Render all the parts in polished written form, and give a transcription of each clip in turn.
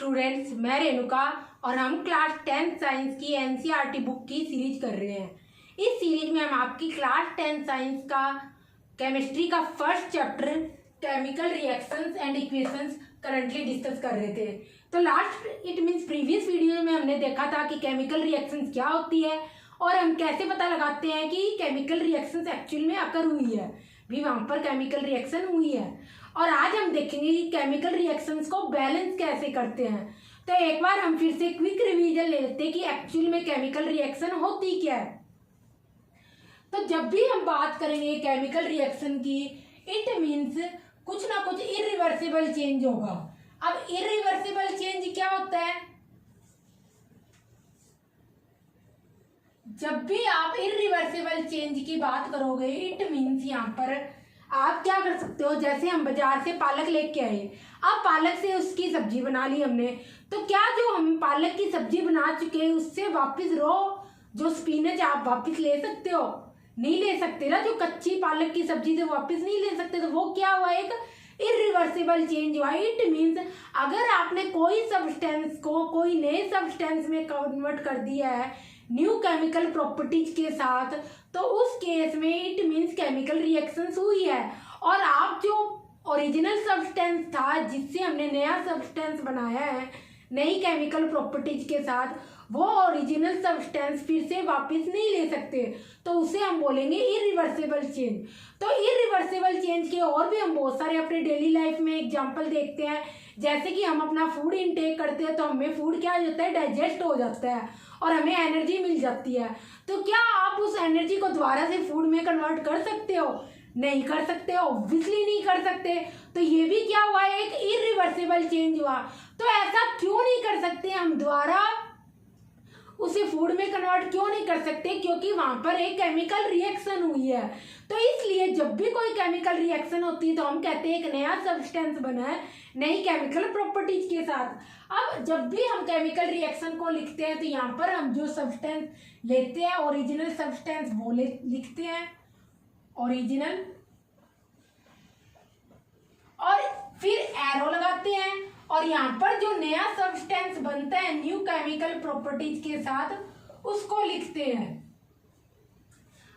Students, मैं रेणुका और हम क्लास 10 साइंस की एनसीईआरटी बुक की सीरीज कर रहे हैं। इस सीरीज में हम आपकी क्लास 10 साइंस का केमिस्ट्री का first chapter chemical reactions and equations currently discuss कर रहे थे। तो last it means previous video में हमने देखा था कि केमिकल रिएक्शंस क्या होती है और हम कैसे पता लगाते हैं कि केमिकल रिएक्शंस एक्चुअल में अकर हुई है, भी वहाँ पर केमिकल रिएक्शन हुई है। और आज हम देखेंगे कि केमिकल रिएक्शंस को बैलेंस कैसे करते हैं। तो एक बार हम फिर से क्विक रिवीजन ले लेते हैं कि एक्चुअल में केमिकल रिएक्शन होती क्या है। तो जब भी हम बात करेंगे केमिकल रिएक्शन की, इट मीन्स कुछ ना कुछ इरिवर्सिबल चेंज होगा। अब इरिवर्सिबल चेंज क्या होता है? जब भी आप इरिवर्सिबल चेंज की बात करोगे, इट मीन्स यहाँ पर आप क्या कर सकते हो, जैसे हम बाजार से पालक लेके आए, अब पालक से उसकी सब्जी बना ली हमने, तो क्या जो हम पालक की सब्जी बना चुके हैं उससे वापस रो जो स्पिनच आप वापस ले सकते हो? नहीं ले सकते ना। जो कच्ची पालक की सब्जी से वापस नहीं ले सकते, तो वो क्या हुआ, एक इरिवर्सिबल चेंज हुआ। इट मीन्स अगर आपने कोई सब्सटेंस को कोई नए सब्सटेंस में कन्वर्ट कर दिया है न्यू केमिकल प्रॉपर्टीज के साथ, तो उस केस में इट मीन्स केमिकल रिएक्शंस हुई है। और आप जो ओरिजिनल सब्सटेंस था जिससे हमने नया सब्सटेंस बनाया है नई केमिकल प्रॉपर्टीज के साथ, वो ओरिजिनल सब्सटेंस फिर से वापस नहीं ले सकते, तो उसे हम बोलेंगे इरिवर्सिबल चेंज। तो इरिवर्सिबल चेंज के और भी हम बहुत सारे अपने डेली लाइफ में एग्जांपल देखते हैं। जैसे कि हम अपना फूड इनटेक करते हैं तो हमें फूड क्या हो जाता है, डाइजेस्ट हो जाता है और हमें एनर्जी मिल जाती है। तो क्या आप उस एनर्जी को दोबारा से फूड में कन्वर्ट कर सकते हो? नहीं कर सकते, ऑब्वियसली नहीं कर सकते। तो ये भी क्या हुआ, एक इरिवर्सिबल चेंज हुआ। तो ऐसा क्यों नहीं कर सकते हम दोबारा उसे फूड में कन्वर्ट क्यों नहीं कर सकते? क्योंकि वहां पर एक केमिकल रिएक्शन हुई है। तो इसलिए जब भी कोई केमिकल रिएक्शन होती है तो हम कहते हैं एक नया सब्सटेंस बना है नई केमिकल प्रॉपर्टीज के साथ। अब जब भी हम केमिकल रिएक्शन को लिखते हैं तो यहाँ पर हम जो सब्सटेंस लेते हैं ओरिजिनल सब्सटेंस वो लिखते हैं ओरिजिनल, और फिर एरो लगाते हैं और यहाँ पर जो नया सब्सटेंस बनता है न्यू केमिकल प्रॉपर्टीज के साथ उसको लिखते हैं।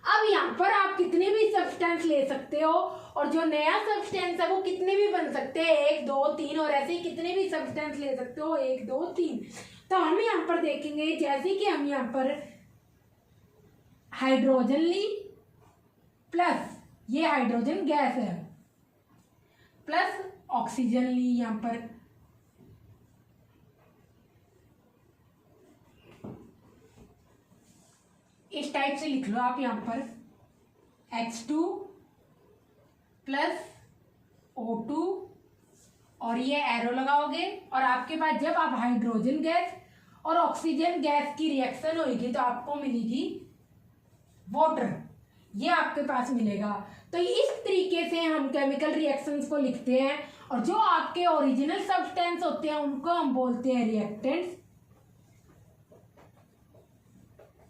अब यहाँ पर आप कितने भी सब्सटेंस ले सकते हो और जो नया सब्सटेंस है वो कितने भी बन सकते हैं, 1 2 3, और ऐसे ही कितने भी सब्सटेंस ले सकते हो, 1 2 3। तो हम यहाँ पर देखेंगे जैसे कि हम यहाँ पर हाइड्रोजन ली प्लस ये हाइड्रोजन गैस है प्लस ऑक्सीजन ली, यहाँ पर इस टाइप से लिख लो आप यहाँ पर H2 प्लस O2 और ये एरो लगाओगे और आपके पास जब आप हाइड्रोजन गैस और ऑक्सीजन गैस की रिएक्शन होगी तो आपको मिलेगी वाटर, ये आपके पास मिलेगा। तो इस तरीके से हम केमिकल रिएक्शंस को लिखते हैं और जो आपके ओरिजिनल सब्सटेंस होते हैं उनको हम बोलते हैं रिएक्टेंट्स।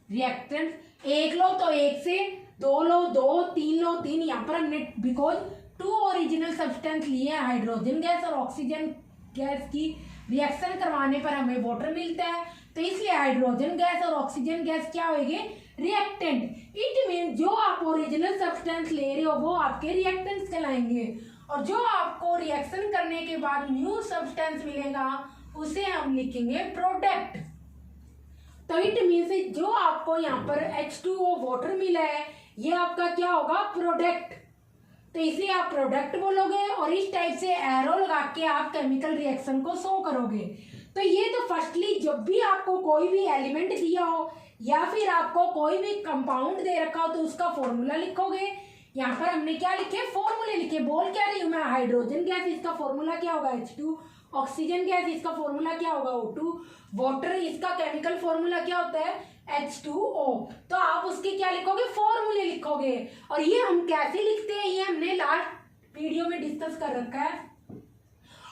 रिएक्टेंट 1 लो तो 1 से 2 लो 2, 3 लो 3, यहाँ पर हमने बिकॉज 2 ओरिजिनल सब्सटेंस लिए हैं हाइड्रोजन गैस और ऑक्सीजन गैस की रिएक्शन करवाने पर हमें वाटर मिलता है, तो इसलिए हाइड्रोजन गैस और ऑक्सीजन गैस क्या होगी, रिएक्टेंट। इट मीन जो आप ओरिजिनल सब्सटेंस ले रहे हो वो आपके रिएक्टेंट्स कहलाएंगे और जो आपको रिएक्शन करने के बाद न्यू सब्सटेंस मिलेगा उसे हम लिखेंगे प्रोडक्ट। तो इट मीन्स जो आपको यहाँ पर H2O वाटर मिला है ये आपका क्या होगा, प्रोडक्ट। तो इसलिए आप प्रोडक्ट बोलोगे और इस टाइप से एरो लगा के आप केमिकल रिएक्शन को शो करोगे। तो ये तो फर्स्टली जब भी आपको कोई भी एलिमेंट दिया हो या फिर आपको कोई भी कंपाउंड दे रखा हो तो उसका फॉर्मूला लिखोगे। यहाँ पर हमने क्या लिखे, फॉर्मूले लिखे। बोल क्या रही हूँ मैं, हाइड्रोजन गैस इसका फॉर्मूला क्या होगा H2, ऑक्सीजन गैस इसका फॉर्मूला क्या होगा O2, वाटर इसका केमिकल फॉर्मूला क्या होता है H2O। तो आप उसके क्या लिखोगे, फॉर्मूले लिखोगे। और ये हम कैसे लिखते हैं ये हमने लास्ट वीडियो में डिस्कस कर रखा है।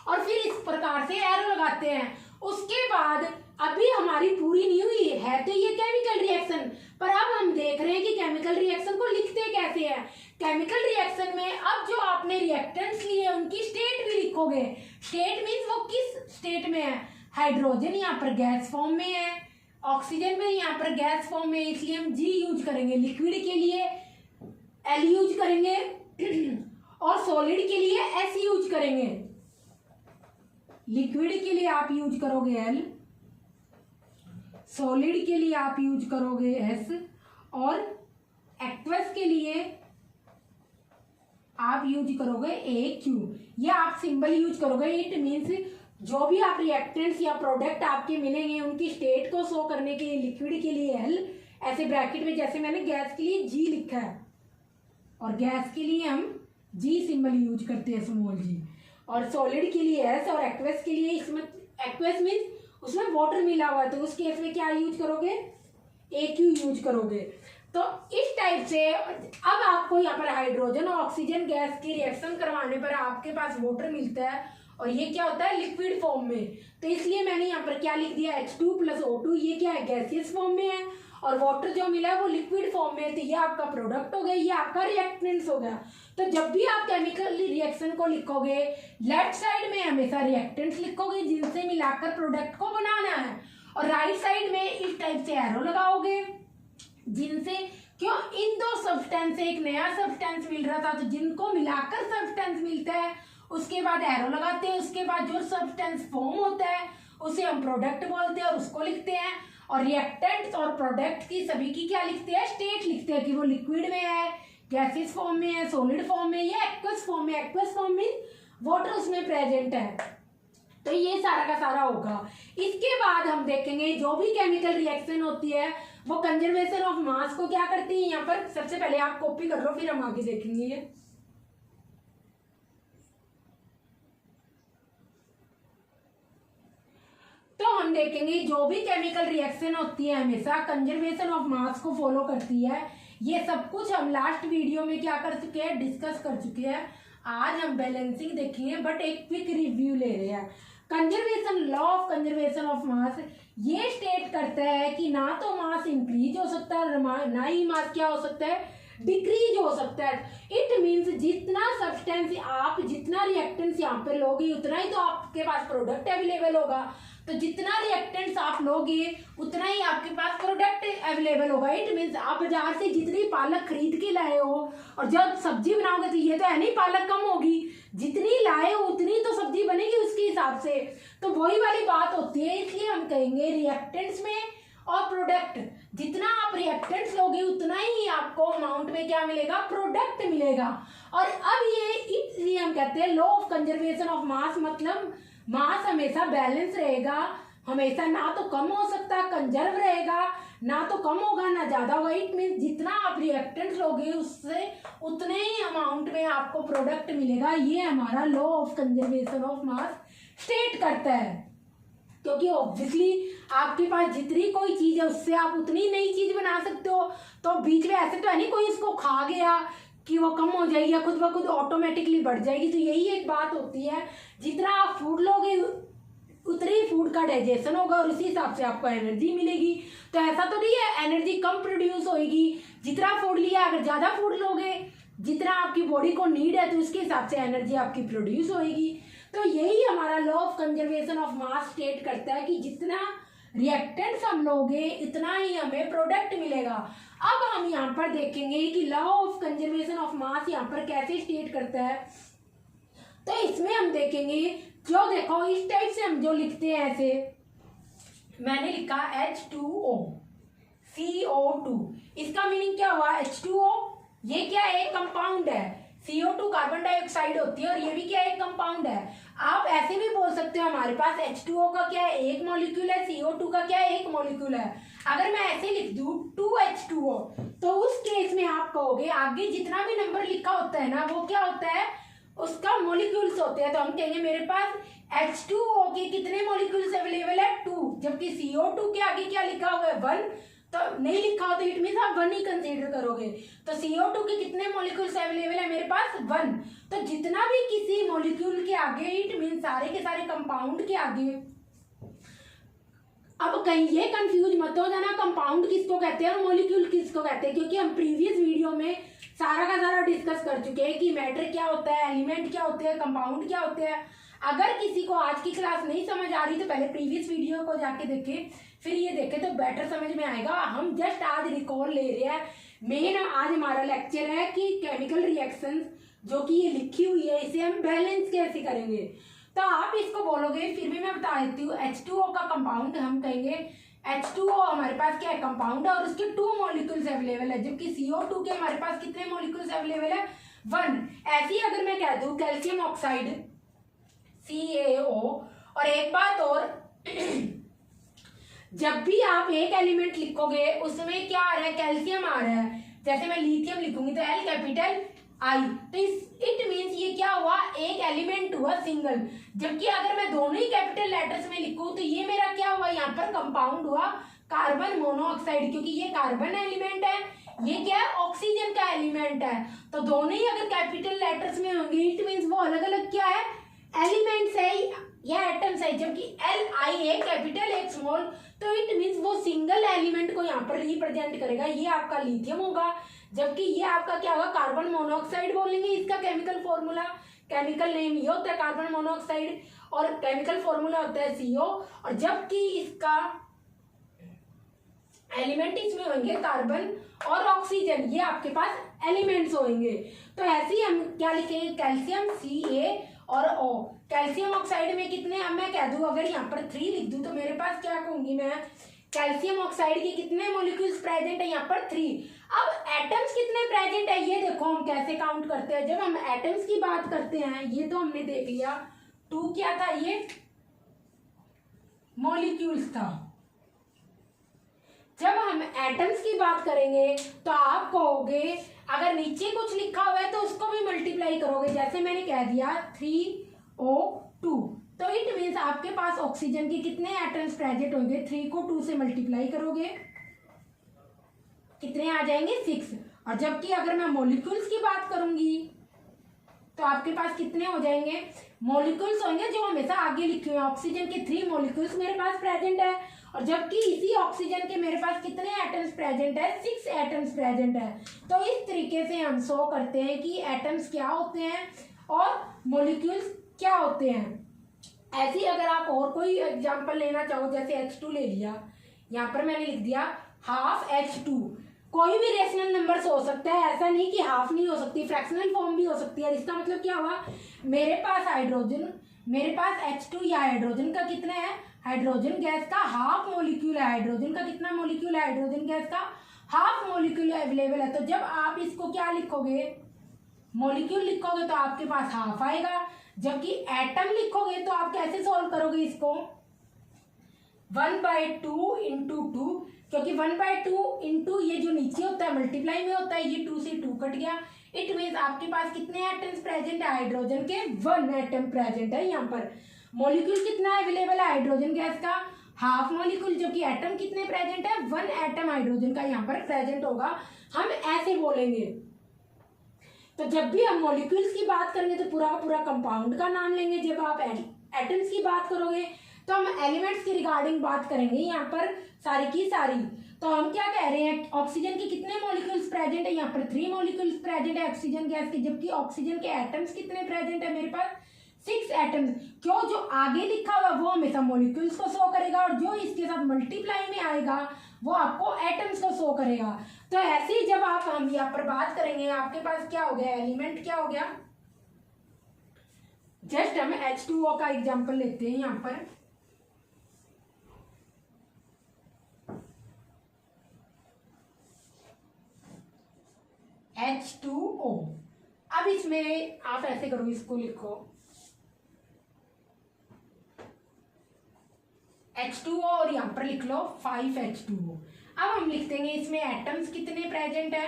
और फिर इस प्रकार से एरो लगाते हैं। उसके बाद अभी हमारी पूरी नहीं हुई है तो ये केमिकल रिएक्शन, पर अब हम देख रहे हैं कि केमिकल रिएक्शन को लिखते कैसे हैं। केमिकल रिएक्शन में अब जो आपने रिएक्टेंट्स लिए उनकी स्टेट भी लिखोगे। स्टेट मीन्स वो किस स्टेट में है, हाइड्रोजन यहाँ पर गैस फॉर्म में है, ऑक्सीजन भी यहाँ पर गैस फॉर्म में, इसलिए हम जी यूज करेंगे। लिक्विड के लिए एल यूज करेंगे और सॉलिड के लिए एस यूज करेंगे। लिक्विड के लिए आप यूज करोगे एल, सॉलिड के लिए आप यूज करोगे एस, और एक्वस के लिए आप यूज करोगे ए क्यू। ये आप सिंबल यूज करोगे। इट मीन्स जो भी आप रिएक्टेंट्स या प्रोडक्ट आपके मिलेंगे उनकी स्टेट को शो करने के लिए लिक्विड के लिए एल, ऐसे ब्रैकेट में, जैसे मैंने गैस के लिए जी लिखा है, और गैस के लिए हम जी सिंबल यूज करते हैं, स्मॉल जी, और सॉलिड के लिए एस, और एक्वस के लिए, इसमें एक्वस मीन्स उसमें वाटर मिला हुआ है तो उस केस में क्या यूज करोगे, ए क्यू यूज करोगे। तो इस टाइप से अब आपको यहाँ पर हाइड्रोजन और ऑक्सीजन गैस की रिएक्शन करवाने पर आपके पास वाटर मिलता है, और ये क्या होता है, लिक्विड फॉर्म में। तो इसलिए मैंने यहाँ पर क्या लिख दिया, H2 + O2, ये क्या है, गैसियस फॉर्म में है, और वाटर जो मिला है वो लिक्विड फॉर्म में है। तो ये आपका प्रोडक्ट हो गया, ये आपका रिएक्टेंट्स हो गया। तो जब भी आप केमिकल रिएक्शन को लिखोगे, लेफ्ट साइड में हमेशा रिएक्टेंट्स लिखोगे जिनसे मिलाकर प्रोडक्ट को बनाना है, और राइट साइड में इस टाइप से एरो लगाओगे जिनसे, क्यों, इन दो सब्सटेंस से एक नया सब्सटेंस मिल रहा था, तो जिनको मिलाकर सब्सटेंस मिलता है उसके बाद एरो लगाते हैं। उसके बाद जो सब्सटेंस फॉर्म होता है उसे हम प्रोडक्ट बोलते हैं और उसको लिखते हैं। और रिएक्टेंट्स और प्रोडक्ट की सभी की क्या लिखते हैं, स्टेट लिखते हैं कि वो लिक्विड में है, गैसियस फॉर्म में है, सॉलिड फॉर्म में, या एक्वस फॉर्म में। एक्वस फॉर्म मीन वाटर उसमें प्रेजेंट है। तो ये सारा का सारा होगा। इसके बाद हम देखेंगे जो भी केमिकल रिएक्शन होती है वो कंजर्वेशन ऑफ मास को क्या करती है। यहाँ पर सबसे पहले आप कॉपी कर लो, फिर हम आगे देखेंगे ये। तो हम देखेंगे जो भी केमिकल रिएक्शन होती है हमेशा कंजर्वेशन ऑफ मास को फॉलो करती है। ये सब कुछ हम लास्ट वीडियो में क्या कर चुके हैं, डिस्कस कर चुके हैं। आज हम बैलेंसिंग देखेंगे, बट एक क्विक रिव्यू ले रहे हैं। Conservation, law of conservation of mass ये स्टेट करता है कि ना तो मास इंक्रीज हो सकता है, ना ही मास क्या हो सकता है, डिक्रीज हो सकता है। इट मीन्स जितना सब्सटेंस आप, जितना रिएक्टेंट्स यहाँ पे लोगे उतना ही तो आपके पास प्रोडक्ट अवेलेबल होगा। तो जितना रिएक्टेंट्स आप लोगे उतना ही आपके पास प्रोडक्ट अवेलेबल होगा। इट मीन्स आप बाजार से जितनी पालक खरीद के लाए हो और जब सब्जी बनाओगे तो ये तो है नहीं पालक कम होगी, जितनी लाए हो उतनी तो सब्जी बनेगी उसके हिसाब से। तो वही वाली बात होती है। इसलिए हम कहेंगे रिएक्टेंट्स में और प्रोडक्ट, जितना आप रिएक्टेंट्स लोगे उतना ही आपको अमाउंट में क्या मिलेगा, प्रोडक्ट मिलेगा। और अब ये इसलिए हम कहते हैं law of conservation of mass, मतलब मास हमेशा बैलेंस रहेगा, हमेशा ना तो कम हो सकता, कंजर्व रहेगा, ना तो कम होगा ना ज्यादा होगा। इट मीन जितना आप रिएक्टेंट्स लोगे उससे उतने ही अमाउंट में आपको प्रोडक्ट मिलेगा। ये हमारा law of conservation of mass state करता है। क्योंकि ऑब्वियसली आपके पास जितनी कोई चीज है उससे आप उतनी नई चीज बना सकते हो। तो बीच में ऐसे तो है नहीं कोई इसको खा गया कि वो कम हो जाएगी या खुद ब खुद ऑटोमेटिकली बढ़ जाएगी। तो यही एक बात होती है, जितना आप फूड लोगे उतनी फूड का डाइजेशन होगा और उसी हिसाब से आपको एनर्जी मिलेगी। तो ऐसा तो नहीं है एनर्जी कम प्रोड्यूस होगी, जितना फूड लिया, अगर ज़्यादा फूड लोगे जितना आपकी बॉडी को नीड है तो उसके हिसाब से एनर्जी आपकी प्रोड्यूस होएगी। तो यही हमारा law of conservation of mass state करता है कि जितना रिएक्टेंट्स हम लोगे इतना ही हमें प्रोडक्ट मिलेगा। अब हम यहाँ पर देखेंगे कि law of conservation of mass यहाँ पर कैसे स्टेट करता है। तो इसमें हम देखेंगे, जो देखो इस टाइप से हम जो लिखते हैं, ऐसे मैंने लिखा H2O CO2, इसका मीनिंग क्या हुआ, H2O ये क्या है, कंपाउंड है। CO2 कार्बन डाइऑक्साइड होती है और ये भी क्या है, कंपाउंड है। आप ऐसे भी बोल सकते हो हमारे पास H2O का क्या है, एक मॉलिक्यूल है, CO2 का क्या है, एक मॉलिक्यूल है। अगर मैं ऐसे लिख दूं 2H2O तो उस केस में आप कहोगे आगे जितना भी नंबर लिखा होता है ना वो क्या होता है, उसका मॉलिक्यूल्स होते हैं। तो हम कहेंगे मेरे पास H2O के कितने मॉलिक्यूल्स अवेलेबल है, 2, जबकि CO2 के आगे क्या लिखा हुआ है, 1। तो नहीं लिखा हो तो इट मीन्स आप 1 ही कंसीडर करोगे। तो CO2 के कितने मॉलिक्यूल्स अवेलेबल है मेरे पास, 1। तो जितना भी किसी मॉलिक्यूल के आगे, इट मीन्स सारे के सारे कंपाउंड के आगे। अब कहीं ये कंफ्यूज मत हो जाना कंपाउंड किसको कहते हैं और मॉलिक्यूल किसको कहते हैं, क्योंकि हम प्रीवियस वीडियो में सारा का सारा डिस्कस कर चुके हैं कि मैटर क्या होता है, एलिमेंट क्या होते हैं, कंपाउंड क्या होते हैं। अगर किसी को आज की क्लास नहीं समझ आ रही तो पहले प्रीवियस वीडियो को जाके देखें, फिर ये देखें तो बेटर समझ में आएगा। हम जस्ट आज रिकॉल ले रहे हैं। मेन आज हमारा लेक्चर है कि केमिकल रिएक्शंस जो कि ये लिखी हुई है इसे हम बैलेंस कैसे करेंगे। तो आप इसको बोलोगे, फिर भी मैं बता देती हूँ। H2O का कंपाउंड हम कहेंगे H2O हमारे पास क्या है, कंपाउंड है और उसके 2 मॉलिक्यूल्स अवेलेबल है, जबकि CO2 के हमारे पास कितने मॉलिक्यूल्स अवेलेबल है, 1। ऐसे ही अगर मैं कह दूं कैल्शियम ऑक्साइड CaO, और एक बात और जब भी आप एक एलिमेंट लिखोगे उसमें क्या आ रहा है, कैल्शियम आ रहा है। जैसे मैं लिथियम लिखूंगी तो L कैपिटल I, तो इट मीन्स ये क्या हुआ, एक एलिमेंट हुआ सिंगल। जबकि अगर मैं दोनों ही कैपिटल लेटर्स में लिखूं तो ये मेरा क्या हुआ, यहाँ पर कंपाउंड हुआ कार्बन मोनोऑक्साइड, क्योंकि ये कार्बन एलिमेंट है, ये क्या है, ऑक्सीजन का एलिमेंट है। तो दोनों ही अगर कैपिटल लेटर्स में होंगे इट मीन्स वो अलग अलग क्या है, एलिमेंट्स है या एटम्स है। जबकि Li एक कैपिटल एक स्मॉल, तो इट मीन्स वो सिंगल एलिमेंट को यहाँ पर रिप्रेजेंट करेगा। ये आपका लिथियम होगा, जबकि ये आपका क्या होगा, कार्बन मोनोऑक्साइड बोलेंगे। इसका केमिकल फॉर्मूला, केमिकल नेम ये होता है कार्बन मोनोऑक्साइड, और केमिकल फॉर्मूला होता है CO। और जबकि इसका एलिमेंट इसमें होंगे कार्बन और ऑक्सीजन, ये आपके पास एलिमेंट्स होंगे। तो ऐसे ही हम क्या लिखेंगे, कैल्शियम Ca और O। कैल्शियम ऑक्साइड में कितने, अब मैं कह दूं अगर यहाँ पर 3 लिख दूं तो मेरे पास क्या कहूंगी मैं, कैल्शियम ऑक्साइड के कितने मॉलिक्यूल्स प्रेजेंट है, यहाँ पर 3। अब एटम्स कितने प्रेजेंट है ये देखो हम कैसे काउंट करते हैं। जब हम एटम्स की बात करते हैं, ये तो हमने देख लिया 2 क्या था, ये मॉलिक्यूल्स था। जब हम एटम्स की बात करेंगे तो आप कहोगे अगर नीचे कुछ लिखा हुआ है तो उसको भी मल्टीप्लाई करोगे। जैसे मैंने कह दिया 3O2, तो इट मीन्स आपके पास ऑक्सीजन के कितने एटम्स प्रेजेंट होंगे, 3 को 2 से मल्टीप्लाई करोगे कितने आ जाएंगे, 6। और जबकि अगर मैं मॉलिक्यूल्स की बात करूंगी तो आपके पास कितने हो जाएंगे, मॉलिक्यूल्स होंगे जो हमेशा आगे लिखे हुए हैं। ऑक्सीजन के 3 मॉलिक्यूल्स मेरे पास प्रेजेंट है, और जबकि इसी ऑक्सीजन के मेरे पास कितने एटम्स प्रेजेंट है, 6 एटम्स प्रेजेंट है। तो इस तरीके से हम शो करते हैं कि एटम्स क्या होते हैं और मॉलिक्यूल्स क्या होते हैं। ऐसे ही अगर आप और कोई एग्जांपल लेना चाहो, जैसे H2 ले लिया, यहाँ पर मैंने लिख दिया हाफ H2। कोई भी रेशनल नंबर्स हो सकता है, ऐसा नहीं कि हाफ नहीं हो सकती, फ्रैक्शनल फॉर्म भी हो सकती है। इसका मतलब क्या हुआ, मेरे पास हाइड्रोजन, मेरे पास H2 या हाइड्रोजन का कितना है, हाइड्रोजन गैस का हाफ मॉलिक्यूल है। हाइड्रोजन का कितना मॉलिक्यूल है, हाइड्रोजन गैस का हाफ मॉलिक्यूल अवेलेबल है। तो जब आप इसको क्या लिखोगे, मॉलिक्यूल लिखोगे तो आपके पास हाफ आएगा। जबकि एटम लिखोगे तो आप कैसे सॉल्व करोगे इसको, 1/2 इंटू 2, क्योंकि 1/2 इंटू ये जो नीचे होता है मल्टीप्लाई में होता है, ये 2 से 2 कट गया। इट मीन्स आपके पास कितने एटम्स प्रेजेंट है, हाइड्रोजन के 1 एटम प्रेजेंट है। यहाँ पर मॉलिक्यूल कितना अवेलेबल है, हाइड्रोजन गैस का हाफ मॉलिक्यूल, जो कि एटम कितने प्रेजेंट है, 1 एटम हाइड्रोजन का यहाँ पर प्रेजेंट होगा। हम ऐसे बोलेंगे। तो जब भी हम मॉलिक्यूल्स की बात करेंगे तो पूरा पूरा कंपाउंड का नाम लेंगे। जब आप एटम्स की बात करोगे तो हम एलिमेंट्स की रिगार्डिंग बात करेंगे यहाँ पर सारी की सारी। तो हम क्या कह रहे हैं, ऑक्सीजन के कितने मॉलिक्यूल्स प्रेजेंट है, यहाँ पर 3 मॉलिक्यूल्स प्रेजेंट है ऑक्सीजन गैस के। जबकि ऑक्सीजन के एटम्स कितने प्रेजेंट है, मेरे पास 6 एटम्स। क्यों, जो आगे लिखा हुआ वो हमेशा मॉलिक्यूल्स को शो करेगा, और जो इसके साथ मल्टीप्लाई में आएगा वो आपको एटम्स को शो करेगा। तो ऐसे ही जब आप हम यहाँ पर बात करेंगे, आपके पास क्या हो गया, एलिमेंट क्या हो गया। जस्ट हम H2O का एग्जांपल लेते हैं यहाँ पर। H2O, अब इसमें आप ऐसे करो, इसको लिखो H2O और यहाँ पर लिख लो 5H2O। अब हम लिख देंगे इसमें एटम्स कितने प्रेजेंट है,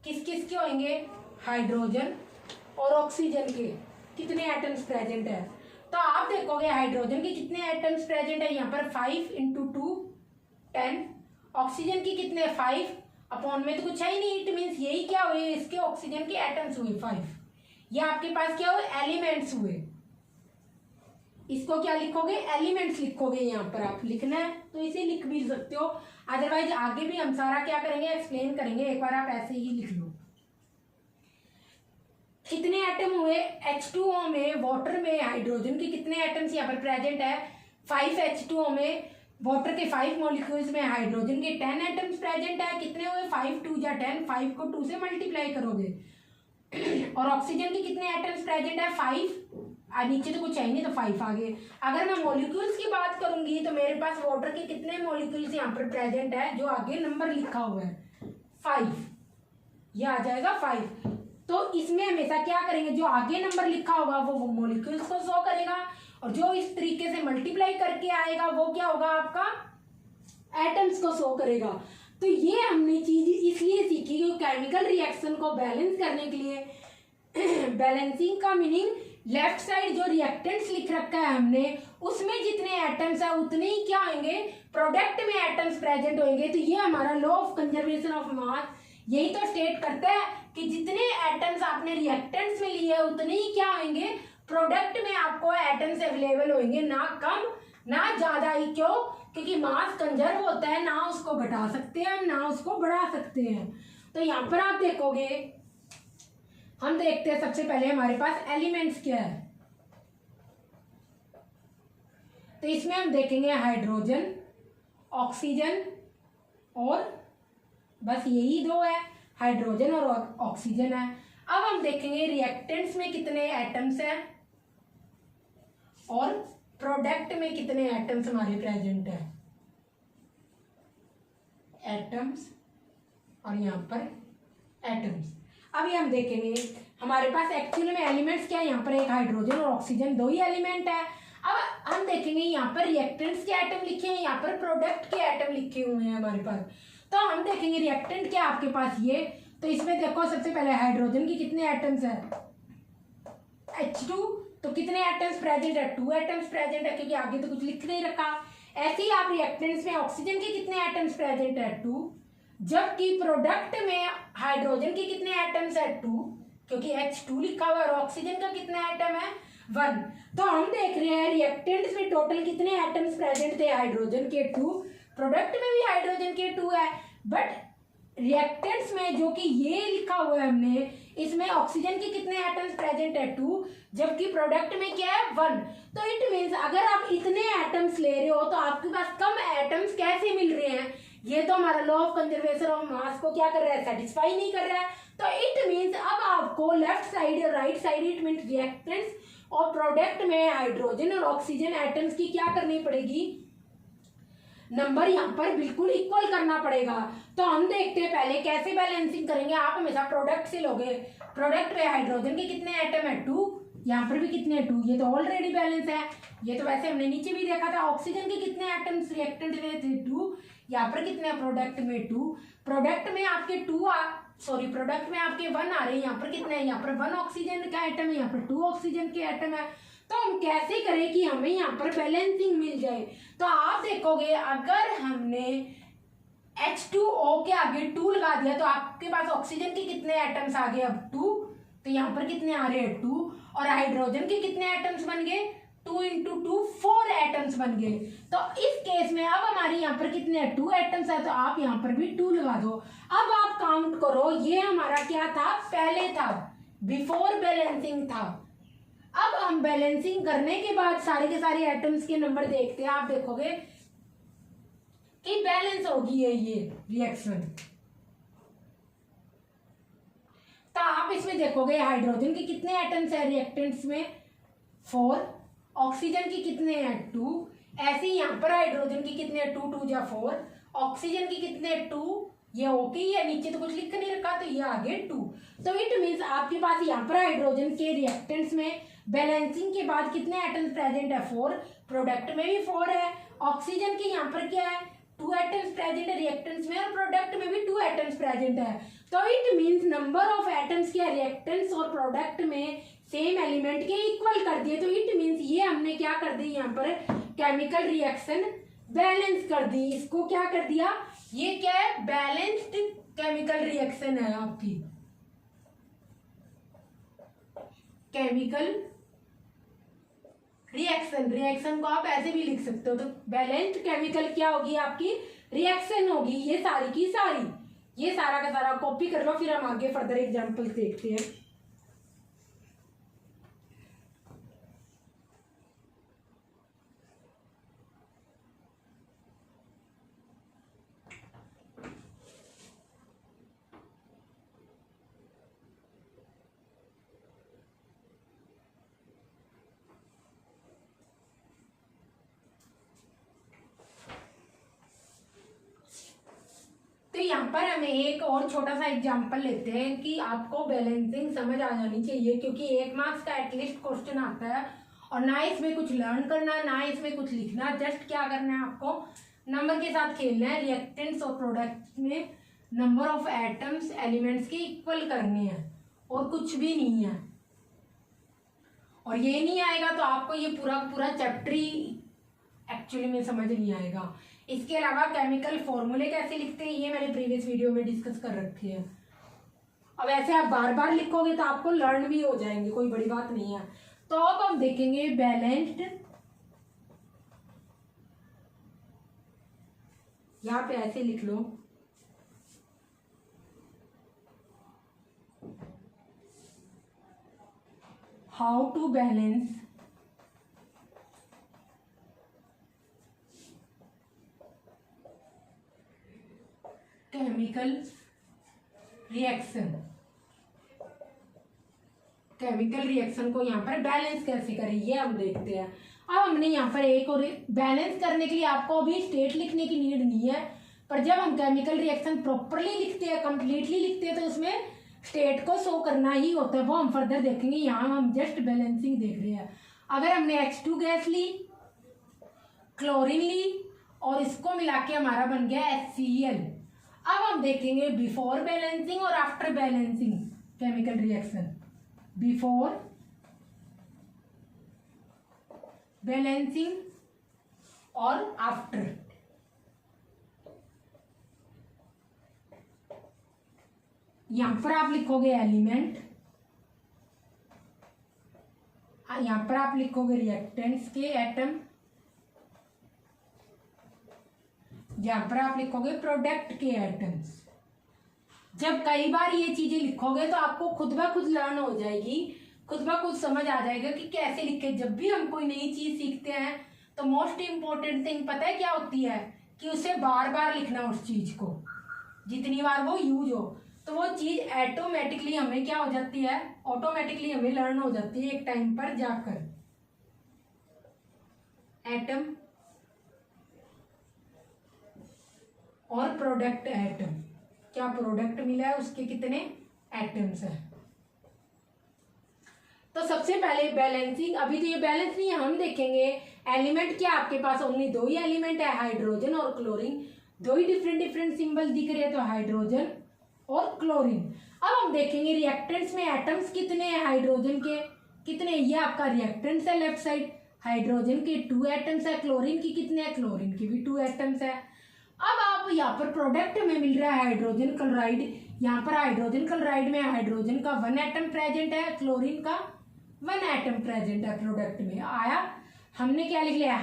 किस किस के होंगे, हाइड्रोजन और ऑक्सीजन के कितने एटम्स प्रेजेंट है। तो आप देखोगे हाइड्रोजन के कितने एटम्स प्रेजेंट है, यहाँ पर 5 इंटू 2 10। ऑक्सीजन की कितने, 5 अपॉन में तो कुछ है ही नहीं, इट मीन्स यही क्या हुए, इसके ऑक्सीजन के एटम्स हुए 5। ये आपके पास क्या हुए, एलिमेंट्स हुए। इसको क्या लिखोगे, एलिमेंट्स लिखोगे। यहाँ पर आप लिखना है तो इसे लिख भी सकते हो, अदरवाइज आगे भी हम सारा क्या करेंगे, एक्सप्लेन करेंगे। एक बार आप ऐसे ही लिख लो। कितने एटम हुए H2O में, वाटर में हाइड्रोजन के कितने एटम्स यहाँ पर प्रेजेंट है 5 H2O में, वाटर के 5 मॉलिक्यूल्स में हाइड्रोजन के 10 एटम्स प्रेजेंट है। कितने हुए 5 2 या 10, 5 को 2 से मल्टीप्लाई करोगे। और ऑक्सीजन के कितने एटम्स प्रेजेंट है 5, नीचे तो कुछ है नहीं तो 5 आ गए। अगर मैं मॉलिक्यूल्स की बात करूंगी तो मेरे पास वाटर के कितने मॉलिक्यूल्स यहाँ पर प्रेजेंट है, जो आगे नंबर लिखा हुआ है 5, ये आ जाएगा 5। तो इसमें हमेशा क्या करेंगे, जो आगे नंबर लिखा होगा वो मॉलिक्यूल्स को शो करेगा, और जो इस तरीके से मल्टीप्लाई करके आएगा वो क्या होगा आपका एटम्स को शो करेगा। तो ये हमने चीज इसलिए सीखी कि केमिकल रिएक्शन को बैलेंस करने के लिए बैलेंसिंग का मीनिंग लेफ्ट साइड जो रिएक्टेंट्स लिख रखा है हमने उसमें जितने एटम्स है उतने ही क्या होंगे प्रोडक्ट में एटम्स प्रेजेंट होंगे। तो ये हमारा law of conservation of mass यही तो स्टेट करता है कि जितने एटम्स आपने रिएक्टेंट्स में लिए उतने ही क्या होंगे प्रोडक्ट में आपको एटम्स अवेलेबल होंगे, ना कम ना ज्यादा ही। क्यों? क्योंकि मास कंजर्व होता है, ना उसको घटा सकते हैं ना उसको बढ़ा सकते हैं। तो यहाँ पर आप देखोगे, हम देखते हैं सबसे पहले हमारे पास एलिमेंट्स क्या है। तो इसमें हम देखेंगे हाइड्रोजन, ऑक्सीजन, और बस यही दो है, हाइड्रोजन और ऑक्सीजन है। अब हम देखेंगे रिएक्टेंट्स में कितने एटम्स हैं और प्रोडक्ट में कितने एटम्स हमारे प्रेजेंट है। एटम्स और यहाँ पर एटम्स। अब ये हम देखेंगे हमारे पास एक्चुअल में एलिमेंट्स क्या है, यहाँ पर एक हाइड्रोजन और ऑक्सीजन दो ही एलिमेंट है। अब हम देखेंगे यहाँ पर रिएक्टेंट्स के एटम लिखे हैं, यहाँ पर प्रोडक्ट के एटम लिखे हुए हैं हमारे पास। तो हम देखेंगे रिएक्टेंट क्या आपके पास ये, तो इसमें देखो सबसे पहले हाइड्रोजन की कितने एटम्स है H2, तो कितने एटम्स प्रेजेंट है 2 एटम्स प्रेजेंट है, क्योंकि आगे तो कुछ लिख नहीं रखा। ऐसे ही आप रिएक्टेंट्स में ऑक्सीजन के कितने एटम्स प्रेजेंट है 2, जबकि प्रोडक्ट में हाइड्रोजन के कितने एटम्स है 2, क्योंकि H2 लिखा हुआ है, और ऑक्सीजन का कितना एटम है 1। तो हम देख रहे हैं रिएक्टेंट्स में टोटल कितने एटम्स प्रेजेंट थे हाइड्रोजन के 2, प्रोडक्ट में भी हाइड्रोजन के 2 है, बट रिएक्टेंट्स में जो कि ये लिखा हुआ है हमने, इसमें ऑक्सीजन के कितने एटम्स प्रेजेंट है 2, जबकि प्रोडक्ट में क्या है 1। तो इट मीन्स अगर आप इतने एटम्स ले रहे हो तो आपके पास कम एटम्स कैसे मिल रहे हैं, ये तो हमारा law of conservation of mass को क्या कर रहा है सेटिस्फाई नहीं कर रहा है। तो इट मीन्स अब आपको लेफ्ट साइड और right side it means reactants और प्रोडक्ट में हाइड्रोजन और ऑक्सीजन एटम्स की क्या करनी पड़ेगी, नंबर यहाँ पर बिल्कुल इक्वल करना पड़ेगा। तो हम देखते हैं पहले कैसे बैलेंसिंग करेंगे। आप हमेशा प्रोडक्ट से लोगे, प्रोडक्ट पे हाइड्रोजन के कितने एटम है 2, यहाँ पर भी कितने 2, ये तो ऑलरेडी बैलेंस है। ये तो वैसे हमने नीचे भी देखा था, ऑक्सीजन के कितने एटम्स रिएक्टेंट में थे 2, यहाँ पर कितने प्रोडक्ट में 2, प्रोडक्ट में आपके प्रोडक्ट में आपके 1 आ रहे हैं, यहाँ पर कितने हैं, यहाँ पर 1 ऑक्सीजन का एटम है, यहाँ पर 2 ऑक्सीजन के एटम है। तो हम कैसे करें कि हमें यहाँ पर बैलेंसिंग मिल जाए। तो आप देखोगे अगर हमने H2O के आगे 2 लगा दिया तो आपके पास ऑक्सीजन के कितने एटम्स आ गए अब 2, तो यहाँ पर कितने आ रहे हैं 2, और हाइड्रोजन के कितने एटम्स बन गए 2 × 2 4 एटम्स बन गए। तो इस केस में अब हमारे यहाँ पर कितने 2 एटम्स है, तो आप यहाँ पर भी 2 लगा दो। अब आप काउंट करो, ये हमारा क्या था, पहले था, बिफोर बैलेंसिंग था। अब हम बैलेंसिंग करने के बाद सारे के सारे एटम्स के नंबर देखते हैं, आप देखोगे कि बैलेंस होगी ये रिएक्शन। तो आप इसमें देखोगे हाइड्रोजन के कितने एटम्स है रिएक्टेंट्स में 4, ऑक्सीजन के कितने हैं 2, ऐसे ही यहाँ पर हाइड्रोजन के कितने 2 2 या 4, ऑक्सीजन के कितने 2, ये ओके ही है, नीचे तो कुछ लिख नहीं रखा तो ये आगे 2। तो इट मीन्स आपके पास यहाँ पर हाइड्रोजन के रिएक्टेंट्स में बैलेंसिंग के बाद कितने एटम्स प्रेजेंट है 4, प्रोडक्ट में भी 4 है, ऑक्सीजन के यहाँ पर क्या है 2 एटम्स प्रेजेंट है रिएक्टेंट्स में, और प्रोडक्ट में भी 2 एटम्स प्रेजेंट है। तो it means number of atoms क्या रिएक्टेंट्स और प्रोडक्ट में सेम एलिमेंट के इक्वल कर दिए। तो इट मीन्स ये हमने क्या कर दी, यहाँ पर केमिकल रिएक्शन बैलेंस कर दी। इसको क्या कर दिया, ये क्या है बैलेंस्ड केमिकल रिएक्शन है आपकी। केमिकल रिएक्शन को आप ऐसे भी लिख सकते हो। तो बैलेंस्ड केमिकल क्या होगी आपकी रिएक्शन होगी, ये सारी की सारी, ये सारा का सारा कॉपी कर लो, फिर हम आगे फर्दर एग्जांपल देखते हैं। यहाँ पर हमें एक और छोटा सा एग्जांपल लेते हैं कि आपको बैलेंसिंग समझ आ जानी चाहिए, क्योंकि 1 मार्क्स का एटलीस्ट क्वेश्चन आता है और ना इसमें कुछ लर्न करना, ना इसमें कुछ लिखना, जस्ट क्या करना है आपको नंबर के साथ खेलना है। रिएक्टेंट्स और प्रोडक्ट में नंबर ऑफ एटम्स एलिमेंट्स के इक्वल करने हैं और कुछ भी नहीं है। और ये नहीं आएगा तो आपको ये पूरा चैप्टर ही एक्चुअली में समझ नहीं आएगा। इसके अलावा केमिकल फॉर्मूले कैसे लिखते हैं ये मैंने प्रीवियस वीडियो में डिस्कस कर रखे हैं। अब ऐसे आप बार बार लिखोगे तो आपको लर्न भी हो जाएंगे, कोई बड़ी बात नहीं है। तो अब हम देखेंगे बैलेंस्ड, यहाँ पे ऐसे लिख लो, how to balance chemical reaction. Chemical reaction को यहाँ पर बैलेंस कैसे करें ये हम देखते हैं। अब हमने यहाँ पर एक और बैलेंस करने के लिए आपको अभी स्टेट लिखने की नीड नहीं है, पर जब हम केमिकल रिएक्शन प्रॉपरली लिखते हैं, कंप्लीटली लिखते हैं, तो उसमें स्टेट को शो करना ही होता है। वो हम फर्दर देखेंगे, यहाँ हम जस्ट बैलेंसिंग देख रहे हैं। अगर हमने H2 गैस ली, क्लोरीन ली और इसको मिला के हमारा बन गया HCl। अब हम देखेंगे बिफोर बैलेंसिंग और after balancing chemical reaction. Before balancing और आफ्टर। यहां पर आप लिखोगे एलिमेंट, यहां पर आप लिखोगे रिएक्टेंट्स के एटम, यहाँ पर आप लिखोगे प्रोडक्ट के एटम्स। जब कई बार ये चीजें लिखोगे तो आपको खुद ब खुद लर्न हो जाएगी, खुद ब खुद समझ आ जाएगा कि कैसे लिखे। जब भी हम कोई नई चीज सीखते हैं तो मोस्ट इम्पोर्टेंट थिंग पता है क्या होती है, कि उसे बार बार लिखना, उस चीज को जितनी बार वो यूज हो तो वो चीज ऑटोमेटिकली हमें क्या हो जाती है, ऑटोमेटिकली हमें लर्न हो जाती है एक टाइम पर जाकर। एटम और प्रोडक्ट एटम, क्या प्रोडक्ट मिला है उसके कितने एटम्स है। तो सबसे पहले बैलेंसिंग, अभी तो ये बैलेंस नहीं है, हम देखेंगे एलिमेंट क्या आपके पास ओनली 2 ही एलिमेंट है, हाइड्रोजन और क्लोरीन। 2 ही डिफरेंट सिंबल दिख रहे हैं, तो हाइड्रोजन और क्लोरीन। अब हम देखेंगे रिएक्टेंट्स में एटम्स कितने हैं, हाइड्रोजन के कितने, ये आपका रिएक्टेंट्स है लेफ्ट साइड। हाइड्रोजन के 2 एटम्स है, क्लोरीन की कितने हैं, क्लोरीन के भी 2 एटम्स है। अब आप यहाँ पर प्रोडक्ट में मिल रहा है हाइड्रोजन क्लोराइड, यहाँ पर हाइड्रोजन क्लोराइड में हाइड्रोजन का 1 एटम प्रेजेंट है, क्लोरीन का 1 एटम प्रेजेंट है प्रोडक्ट में। आया, हमने क्या लिख लिया,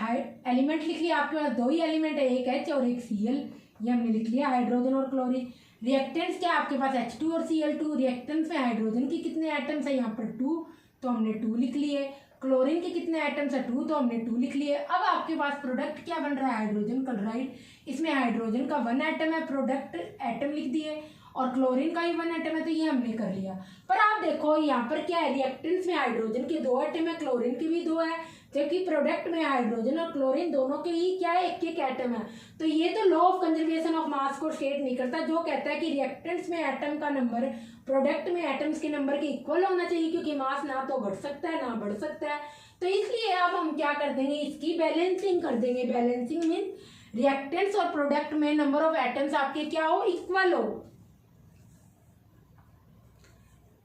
एलिमेंट लिख लिया, आपके पास 2 ही एलिमेंट है, एक H और एक Cl, ये हमने लिख लिया हाइड्रोजन और क्लोरीन। रिएक्टेंट्स क्या आपके पास H2 और Cl2। रिएक्टेंट्स में हाइड्रोजन की कितने एटम्स है, यहाँ पर 2, तो हमने 2 लिख लिए। क्लोरीन के कितने एटम्स है, 2, तो हमने 2 लिख लिए। अब आपके पास प्रोडक्ट क्या बन रहा है, हाइड्रोजन क्लोराइड। इसमें हाइड्रोजन का 1 एटम है, प्रोडक्ट एटम लिख दिए, और क्लोरीन का भी 1 एटम है, तो ये हमने कर लिया। पर आप देखो यहाँ पर क्या है, रिएक्टेंट्स में हाइड्रोजन के 2 एटम है, क्लोरीन के भी 2 है, जबकि प्रोडक्ट में हाइड्रोजन और क्लोरीन दोनों के ही क्या है, एक एटम है। तो ये तो law of conservation of mass को स्टेट नहीं करता, जो कहता है कि रिएक्टेंट्स में एटम का नंबर प्रोडक्ट में एटम्स के नंबर के इक्वल होना चाहिए, क्योंकि मास ना तो घट सकता है ना बढ़ सकता है। तो इसलिए अब हम क्या कर देंगे, इसकी बैलेंसिंग कर देंगे। बैलेंसिंग मीन्स रिएक्टेंट्स और प्रोडक्ट में नंबर ऑफ एटम्स आपके क्या हो, इक्वल हो,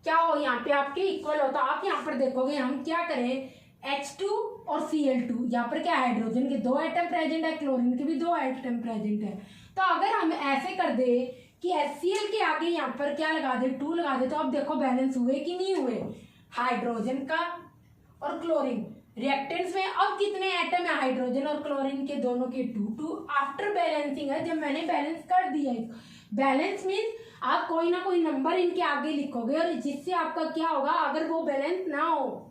क्या हो, यहाँ पे आपके इक्वल हो। तो आप यहाँ पर देखोगे हम क्या करें, H2 और Cl2, यहाँ पर क्या हाइड्रोजन के 2 एटम प्रेजेंट है, क्लोरीन के भी 2 एटम प्रेजेंट है। तो अगर हम ऐसे कर दे कि HCl के आगे यहाँ पर क्या लगा दे, 2 लगा दे, तो अब देखो बैलेंस हुए कि नहीं हुए, हाइड्रोजन का और क्लोरीन। रिएक्टेंट्स में अब कितने एटम है, हाइड्रोजन और क्लोरीन के दोनों के 2 आफ्टर बैलेंसिंग है, जब मैंने बैलेंस कर दिया। बैलेंस मीन्स आप कोई ना कोई नंबर इनके आगे लिखोगे, और जिससे आपका क्या होगा, अगर वो बैलेंस ना हो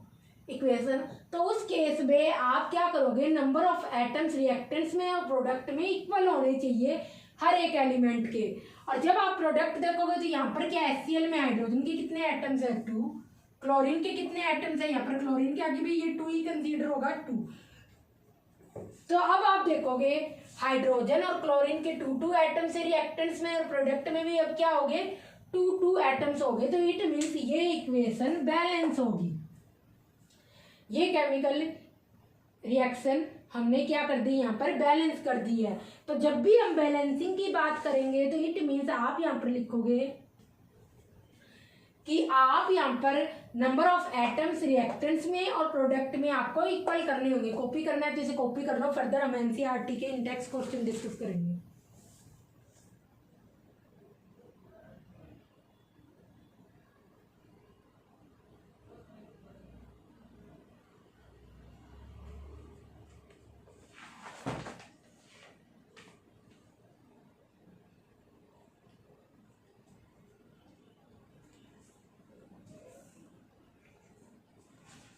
इक्वेशन, तो उस केस में आप क्या करोगे, नंबर ऑफ एटम्स रिएक्टेंट्स में और प्रोडक्ट में इक्वल होने चाहिए हर एक एलिमेंट के। और जब आप प्रोडक्ट देखोगे तो यहाँ पर क्या HCl में हाइड्रोजन के कितने एटम्स है, 2, क्लोरीन के कितने एटम्स है, यहाँ पर क्लोरीन के आगे भी ये 2 ही कंसीडर होगा, 2। तो अब आप देखोगे हाइड्रोजन और क्लोरीन के 2 एटम से रिएक्टेंट्स में और प्रोडक्ट में भी अब क्या हो गए 2 एटम्स हो गए। तो इट मीन्स ये इक्वेशन बैलेंस होगी। ये केमिकल रिएक्शन हमने क्या कर दी यहाँ पर बैलेंस कर दी है। तो जब भी हम बैलेंसिंग की बात करेंगे तो इट मीन्स आप यहाँ पर लिखोगे कि आप यहाँ पर नंबर ऑफ एटम्स रिएक्टेंट्स में और प्रोडक्ट में आपको इक्वल करने होंगे। कॉपी करना है तो इसे कॉपी कर लो, फर्दर हम एनसीईआरटी के इंडेक्स क्वेश्चन डिस्कस करेंगे।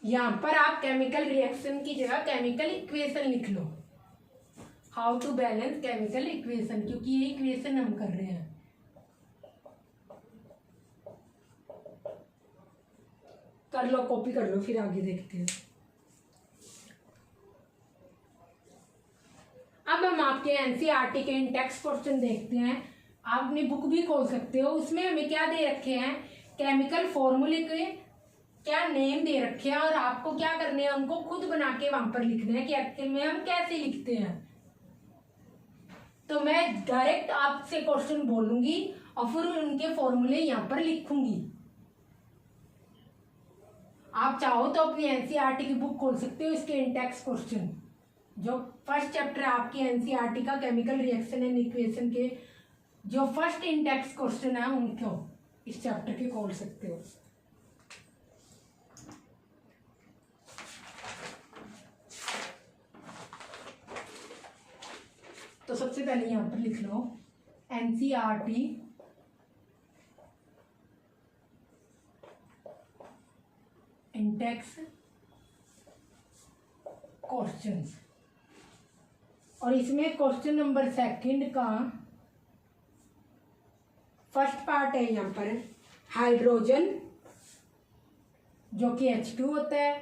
यहाँ पर आप केमिकल रिएक्शन की जगह केमिकल इक्वेशन लिख लो, how to balance chemical equation, क्योंकि ये इक्वेशन हम कर रहे हैं। कर लो, कॉपी कर लो, फिर आगे देखते हैं। अब हम आपके एनसीईआरटी के इन टेक्स्ट क्वेश्चन देखते हैं। आप अपनी बुक भी खोल सकते हो, उसमें हमें क्या दे रखे हैं केमिकल फॉर्मूले के क्या नेम दे रखे हैं और आपको क्या करने हैं उनको खुद बना के वहां पर लिखना है कि एक्चुअल में हम कैसे लिखते हैं। तो मैं डायरेक्ट आपसे क्वेश्चन बोलूंगी और फिर उनके फॉर्मूले यहाँ पर लिखूंगी। आप चाहो तो अपनी एनसीईआरटी की बुक खोल सकते हो, इसके इंटेक्स क्वेश्चन जो फर्स्ट चैप्टर है आपकी एनसीईआरटी का केमिकल रिएक्शन एंड इक्वेशन के जो फर्स्ट इंटेक्स क्वेश्चन है उनको इस चैप्टर के खोल सकते हो। तो सबसे पहले यहाँ पर लिख लो एनसीईआरटी इंडेक्स क्वेश्चंस, और इसमें क्वेश्चन नंबर सेकंड का फर्स्ट पार्ट है यहाँ पर हाइड्रोजन जो कि H2 होता है,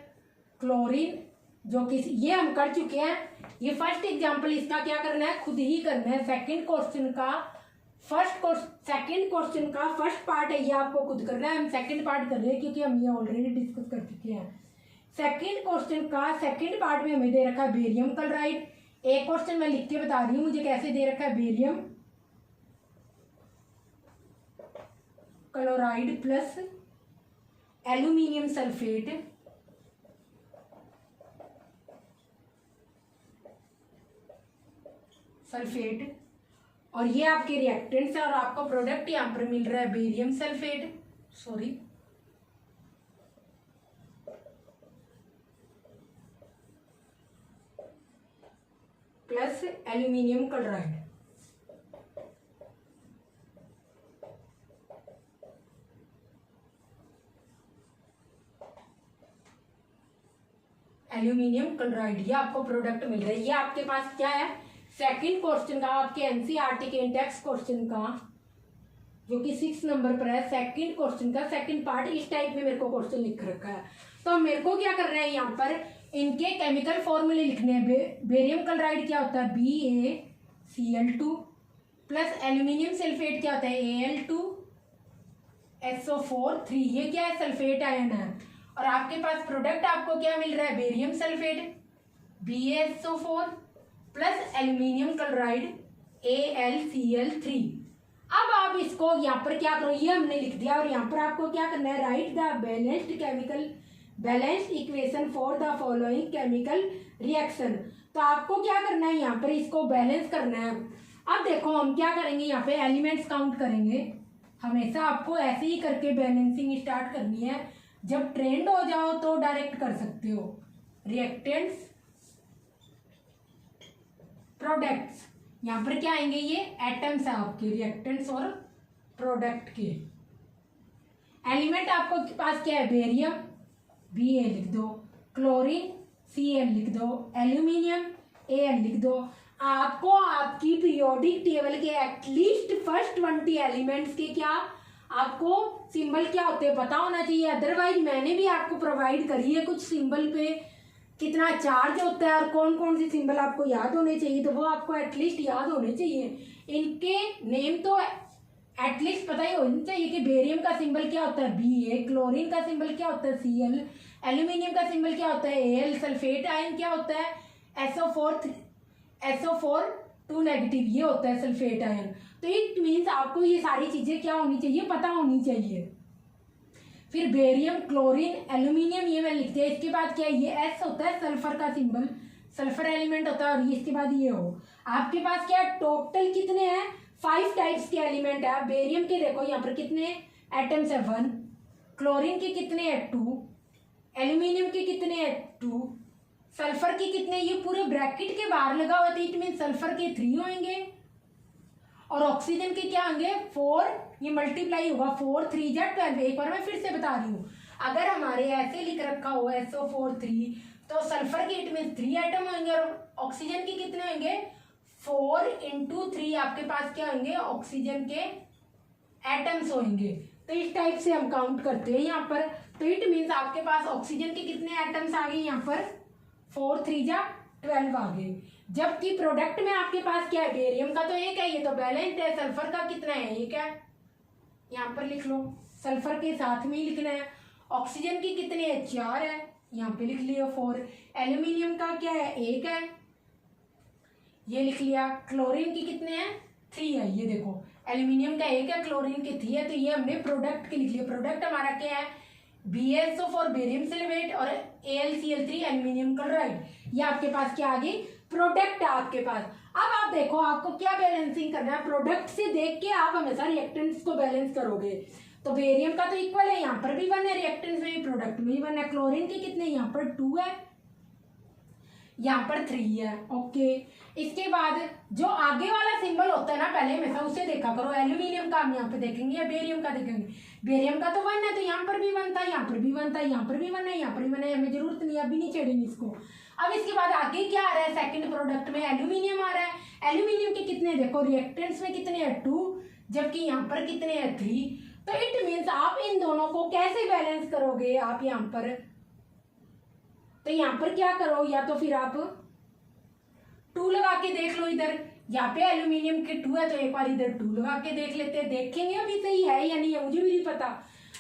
क्लोरीन जो कि ये हम कर चुके हैं। ये फर्स्ट एग्जांपल इसका क्या करना है खुद ही करना है। सेकंड क्वेश्चन का फर्स्ट पार्ट है ये आपको खुद करना है। हम सेकंड पार्ट कर रहे हैं क्योंकि हम ये ऑलरेडी डिस्कस कर चुके हैं। सेकंड क्वेश्चन का सेकंड पार्ट में हमें दे रखा है बेरियम क्लोराइड। एक क्वेश्चन मैं लिख के बता रही हूँ मुझे कैसे दे रखा है barium chloride plus aluminium sulphate और ये आपके रिएक्टेंट्स है और आपको प्रोडक्ट यहाँ पर मिल रहा है barium sulphate plus aluminium chloride. Aluminium chloride ये आपको प्रोडक्ट मिल रहा है। ये आपके पास क्या है सेकंड क्वेश्चन का आपके एनसीईआरटी के इंडेक्स क्वेश्चन का जो कि 6 नंबर पर है। सेकंड क्वेश्चन का सेकंड पार्ट इस टाइप में मेरे को क्वेश्चन लिख रखा है। तो मेरे को क्या करना है यहाँ पर इनके केमिकल फॉर्मूले लिखने हैं। बेरियम क्लोराइड क्या होता है BaCl2 प्लस एल्यूमिनियम सल्फेट क्या होता है Al2SO4 ये क्या है सल्फेट आयन है और आपके पास प्रोडक्ट आपको क्या मिल रहा है barium sulphate BaSO4 plus aluminium chloride AlCl3। अब आप इसको यहाँ पर क्या करो ये हमने लिख दिया और यहाँ पर आपको क्या करना है right the balanced equation for the following chemical reaction. तो आपको क्या करना है यहाँ पर इसको बैलेंस करना है। अब देखो हम क्या करेंगे यहाँ पे एलिमेंट्स काउंट करेंगे। हमेशा आपको ऐसे ही करके बैलेंसिंग स्टार्ट करनी है। जब ट्रेंड हो जाओ तो डायरेक्ट कर सकते हो। रिएक्टेंट्स प्रोडक्ट्स यहाँ पर क्या आएंगे ये एटम्स है आपके रिएक्टेंट्स और प्रोडक्ट के। एलिमेंट आपको पास क्या है बेरियम Ba लिख दो, क्लोरीन Cl लिख दो, एल्यूमिनियम Al लिख दो। आपको आपकी पीरियोडिक टेबल के एटलीस्ट फर्स्ट 20 एलिमेंट्स के क्या आपको सिंबल क्या होते हैं पता होना चाहिए। अदरवाइज मैंने भी आपको प्रोवाइड करी है कुछ सिंबल पे कितना चार्ज होता है और कौन कौन सी सिंबल आपको याद होने चाहिए, तो वो आपको एटलीस्ट याद होने चाहिए। इनके नेम तो एटलीस्ट पता ही होना चाहिए कि बेरियम का सिंबल क्या होता है Ba, क्लोरीन का सिंबल क्या होता है Cl, एल्यूमिनियम का सिंबल क्या होता है Al, सल्फेट आयन क्या होता है SO4 2 नेगेटिव, ये होता है सल्फेट आयन। तो इट मीन्स आपको ये सारी चीजें क्या होनी चाहिए, पता होनी चाहिए। फिर बेरियम, क्लोरीन, एल्यूमिनियम ये मैं लिखते हैं। इसके बाद क्या है, ये S होता है सल्फर का सिंबल, सल्फर एलिमेंट होता है। और इसके बाद ये हो, आपके पास क्या टोटल कितने हैं 5 टाइप्स के एलिमेंट है। बेरियम के देखो यहाँ पर कितने एटम्स है 1, क्लोरीन के कितने हैं 2, एल्यूमिनियम के कितने हैं 2, सल्फर के कितने, ये पूरे ब्रैकेट के बाहर लगा हुआ था, इट मीन सल्फर के 3 होंगे और ऑक्सीजन के क्या होंगे 4, ये मल्टीप्लाई होगा 4 3 जा 12। एक बार मैं फिर से बता रही हूँ, अगर हमारे ऐसे लिख रखा हुआ SO4 3 तो सल्फर के इट मीन 3 एटम होंगे और ऑक्सीजन के कितने होंगे 4 × 3 आपके पास क्या होंगे ऑक्सीजन के एटम्स होंगे। तो इस टाइप से हम काउंट करते हैं यहाँ पर। तो इट मीन्स आपके पास ऑक्सीजन के कितने एटम्स आ गए यहाँ पर 4 3 जा 12 आ गए। जबकि प्रोडक्ट में आपके पास क्या है, बेरियम का तो एक है, ये तो बैलेंस है। सल्फर का कितना है, एक है, यहाँ पर लिख लो, सल्फर के साथ में ही लिखना है। ऑक्सीजन की कितने है, 4 है, यहाँ पे लिख लिया 4। एल्यूमिनियम का क्या है, एक है, ये लिख लिया। क्लोरीन की कितने हैं, 3 है, ये देखो एल्यूमिनियम का एक है, क्लोरीन के 3 है। तो ये हमने प्रोडक्ट के लिख लिया। प्रोडक्ट हमारा क्या है, BaSO4 बेरियम सल्फेट और AlCl3 एल्यूमिनियम क्लोराइड। ये आपके पास क्या आ गई, प्रोडक्ट है आपके पास। अब आप देखो आपको क्या बैलेंसिंग करना है, प्रोडक्ट से देख के आप हमेशा रिएक्टेंट्स को बैलेंस करोगे। तो बेरियम का तो इक्वल है, यहाँ पर भी 1 है, रिएक्टेंट्स में भी प्रोडक्ट में भी 1 है। क्लोरीन के कितने, यहाँ पर 2 है, यहाँ पर 3 है, ओके। इसके बाद जो आगे वाला सिंबल होता है ना, पहले हमेशा उसे देखा करो। एल्यूमिनियम का हम यहाँ पे देखेंगे या बेरियम का देखेंगे। बेरियम का तो 1 है, तो यहाँ पर भी 1 था, यहाँ पर भी 1 था, यहाँ पर भी 1 है, यहाँ पर भी 1 है, हमें जरूरत नहीं, अभी नहीं छेड़ेंगे इसको। अब इसके बाद आगे क्या आ रहा है, सेकंड प्रोडक्ट में एल्यूमिनियम आ रहा है। एल्यूमिनियम के कितने देखो, रिएक्टेंट्स में कितने हैं 2, जबकि यहाँ पर कितने हैं 3। तो इट मीन्स आप इन दोनों को कैसे बैलेंस करोगे, आप यहाँ पर, तो यहाँ पर क्या करो, या तो फिर आप 2 लगा के देख लो। इधर यहाँ पे एल्यूमिनियम के 2 है, तो एक बार इधर 2 लगा के देख लेते हैं, देखेंगे अभी सही है या नहीं है, मुझे भी नहीं पता।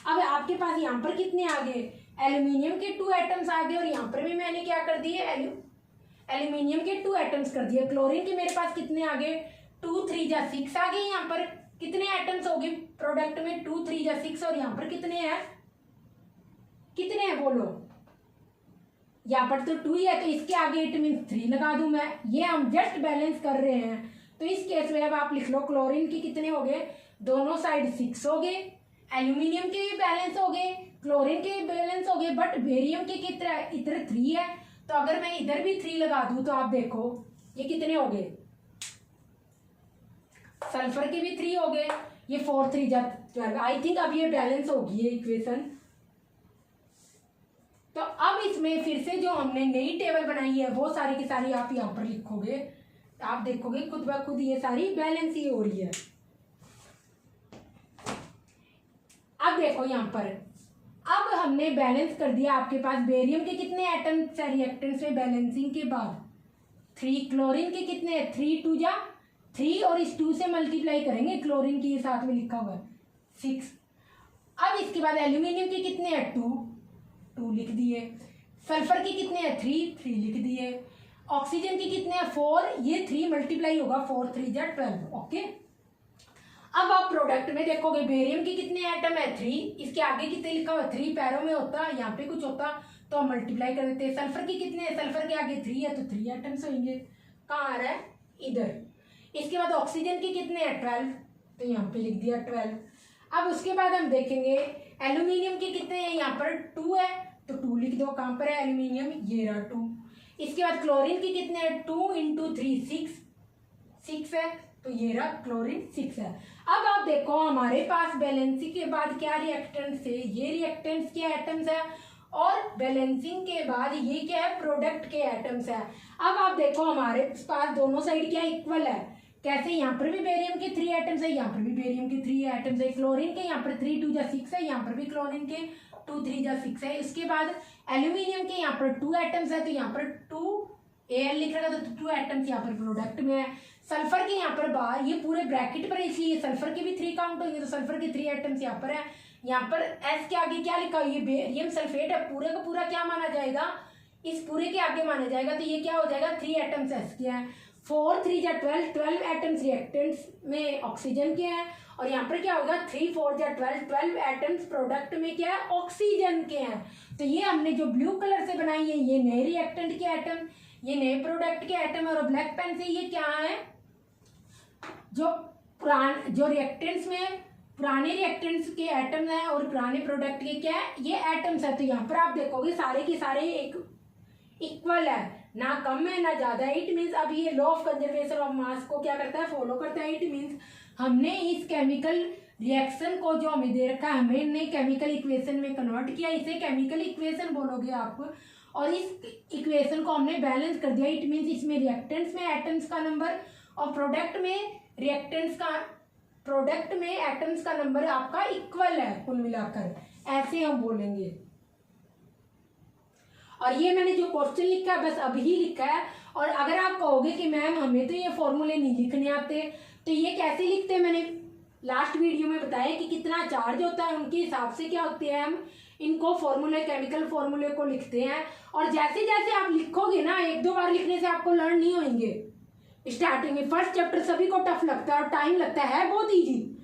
अब आपके पास यहाँ पर कितने आ गए, एल्यूमिनियम के 2 एटम्स आ गए और यहाँ पर भी मैंने क्या कर दिए, एल्यूमिनियम के 2 एटम्स कर दिए। क्लोरीन के मेरे पास कितने आ गए, 2 3 जा 6 आ गए। यहाँ पर कितने एटम्स हो गए प्रोडक्ट में, 2 3 जा 6, और यहाँ पर कितने हैं, कितने हैं बोलो, यहाँ पर तो 2 ही है, तो इसके आगे इट मीन्स 3 लगा दूं मैं। ये हम जस्ट बैलेंस कर रहे हैं। तो इस केस में अब आप लिख लो, क्लोरीन के कितने हो गए, दोनों साइड 6 हो गए, एल्यूमिनियम के भी बैलेंस हो गए, क्लोरीन के भी बैलेंस हो गए, बट बेरियम के कितने, इधर 3 है। तो अगर मैं इधर भी 3 लगा दूं तो आप देखो ये कितने हो गए, सल्फर के भी 3 हो गए, ये 4 3 जा 12। आई थिंक अब ये बैलेंस होगी ये इक्वेशन। तो अब इसमें फिर से जो हमने नई टेबल बनाई है वो सारी की सारी आप यहाँ पर लिखोगे, आप देखोगे खुद ब खुद ये सारी बैलेंस ही हो रही है। अब देखो यहाँ पर, अब हमने बैलेंस कर दिया। आपके पास बेरियम के कितने एटम्स है रिएक्टेंट्स में बैलेंसिंग के बाद, 3। क्लोरीन के कितने हैं, 3 2 जा 3, और इस 2 से मल्टीप्लाई करेंगे, क्लोरीन की साथ में लिखा हुआ है 6। अब इसके बाद एल्यूमिनियम के कितने हैं, 2 लिख दिए। सल्फर के कितने हैं, 3 लिख दिए। ऑक्सीजन के कितने हैं, 4, ये 3 मल्टीप्लाई होगा, 4 3 जा 12, ओके। अब आप प्रोडक्ट में देखोगे, बेरियम के कितने एटम है, 3, इसके आगे कितने लिखा हुआ, 3 पैरों में होता, यहाँ पे कुछ होता तो हम मल्टीप्लाई कर देते हैं। सल्फर के कितने हैं, सल्फर के आगे 3 है, तो 3 एटम्स होंगे, कहाँ आ रहा है, इधर। इसके बाद ऑक्सीजन के कितने हैं, 12, तो यहाँ पे लिख दिया 12। अब उसके बाद हम देखेंगे एल्यूमिनियम के कितने हैं, यहाँ पर 2 है, तो 2 लिख दो, कहाँ पर है एल्यूमिनियम, ये रहा 2। इसके बाद क्लोरीन के कितने हैं, 2 × 3 6 है, तो ये रहा क्लोरीन 6 है। अब आप देखो हमारे पास बैलेंसिंग के बाद क्या रिएक्टेंट्स है, ये रिएक्टेंट्स के एटम्स है, और बैलेंसिंग के बाद ये क्या है, प्रोडक्ट के एटम्स है। अब आप देखो हमारे पास दोनों साइड क्या इक्वल है, कैसे, यहाँ पर भी बेरियम के 3 एटम्स है, यहाँ पर भी बेरियम के 3 एटम्स है। क्लोरीन के यहाँ पर 3 2 जा 6 है, यहाँ पर भी क्लोरीन के 2 3 जा 6 है। इसके बाद एल्यूमिनियम के यहाँ पर 2 एटम्स है, तो यहाँ पर 2 Al लिख रहा था, तो 2 एटम्स यहाँ पर प्रोडक्ट में है। सल्फर के यहाँ पर बाहर ये पूरे ब्रैकेट पर, इसलिए सल्फर के भी 3 काउंट होंगे, तो सल्फर के 3 एटम्स यहाँ पर है। यहाँ पर S के आगे क्या लिखा, ये बेरियम सल्फेट है, पूरे का पूरा क्या माना जाएगा, इस पूरे के आगे माना जाएगा, तो ये क्या हो जाएगा 3 एटम्स S के हैं। 4 3 जा 12 एटम्स रिएक्टेंट्स में ऑक्सीजन के हैं, और यहाँ पर क्या होगा 3 4 जा 12 एटम्स प्रोडक्ट में क्या है, ऑक्सीजन के हैं। तो ये हमने जो ब्लू कलर से बनाई है ये नए रिएक्टेंट के एटम, ये नए प्रोडक्ट के एटम है। और ब्लैक पेन से ये क्या है, जो रिएक्टेंट्स में पुराने रिएक्टेंट्स के एटम है और पुराने प्रोडक्ट के क्या है, ये एटम्स है। तो यहाँ पर आप देखोगे सारे के सारे एक इक्वल है, ना कम है ना ज्यादा है। इट मीन्स अब ये law of conservation of mass को क्या करता है, फॉलो करता है। इट मीन्स हमने इस केमिकल रिएक्शन को जो हमें दे रखा है, हमने केमिकल इक्वेशन में कन्वर्ट किया, इसे केमिकल इक्वेशन बोलोगे आप, और इस इक्वेशन को हमने बैलेंस कर दिया। इट मीन्स इसमें रिएक्टेंट्स में एटम्स का नंबर और प्रोडक्ट में एटम्स का नंबर आपका इक्वल है कुल मिलाकर, ऐसे हम बोलेंगे। और ये मैंने जो क्वेश्चन लिखा है बस अभी ही लिखा है। और अगर आप कहोगे कि मैम हमें तो ये फॉर्मूले नहीं लिखने आते, तो ये कैसे लिखते हैं, मैंने लास्ट वीडियो में बताया कि कितना चार्ज होता है उनके हिसाब से क्या होते हैं, हम इनको फॉर्मूले, केमिकल फॉर्मूले को लिखते हैं। और जैसे जैसे आप लिखोगे ना, 1-2 बार लिखने से आपको लर्न नहीं होंगे। स्टार्टिंग में फर्स्ट चैप्टर सभी को टफ लगता है और टाइम लगता है बहुत ईजी,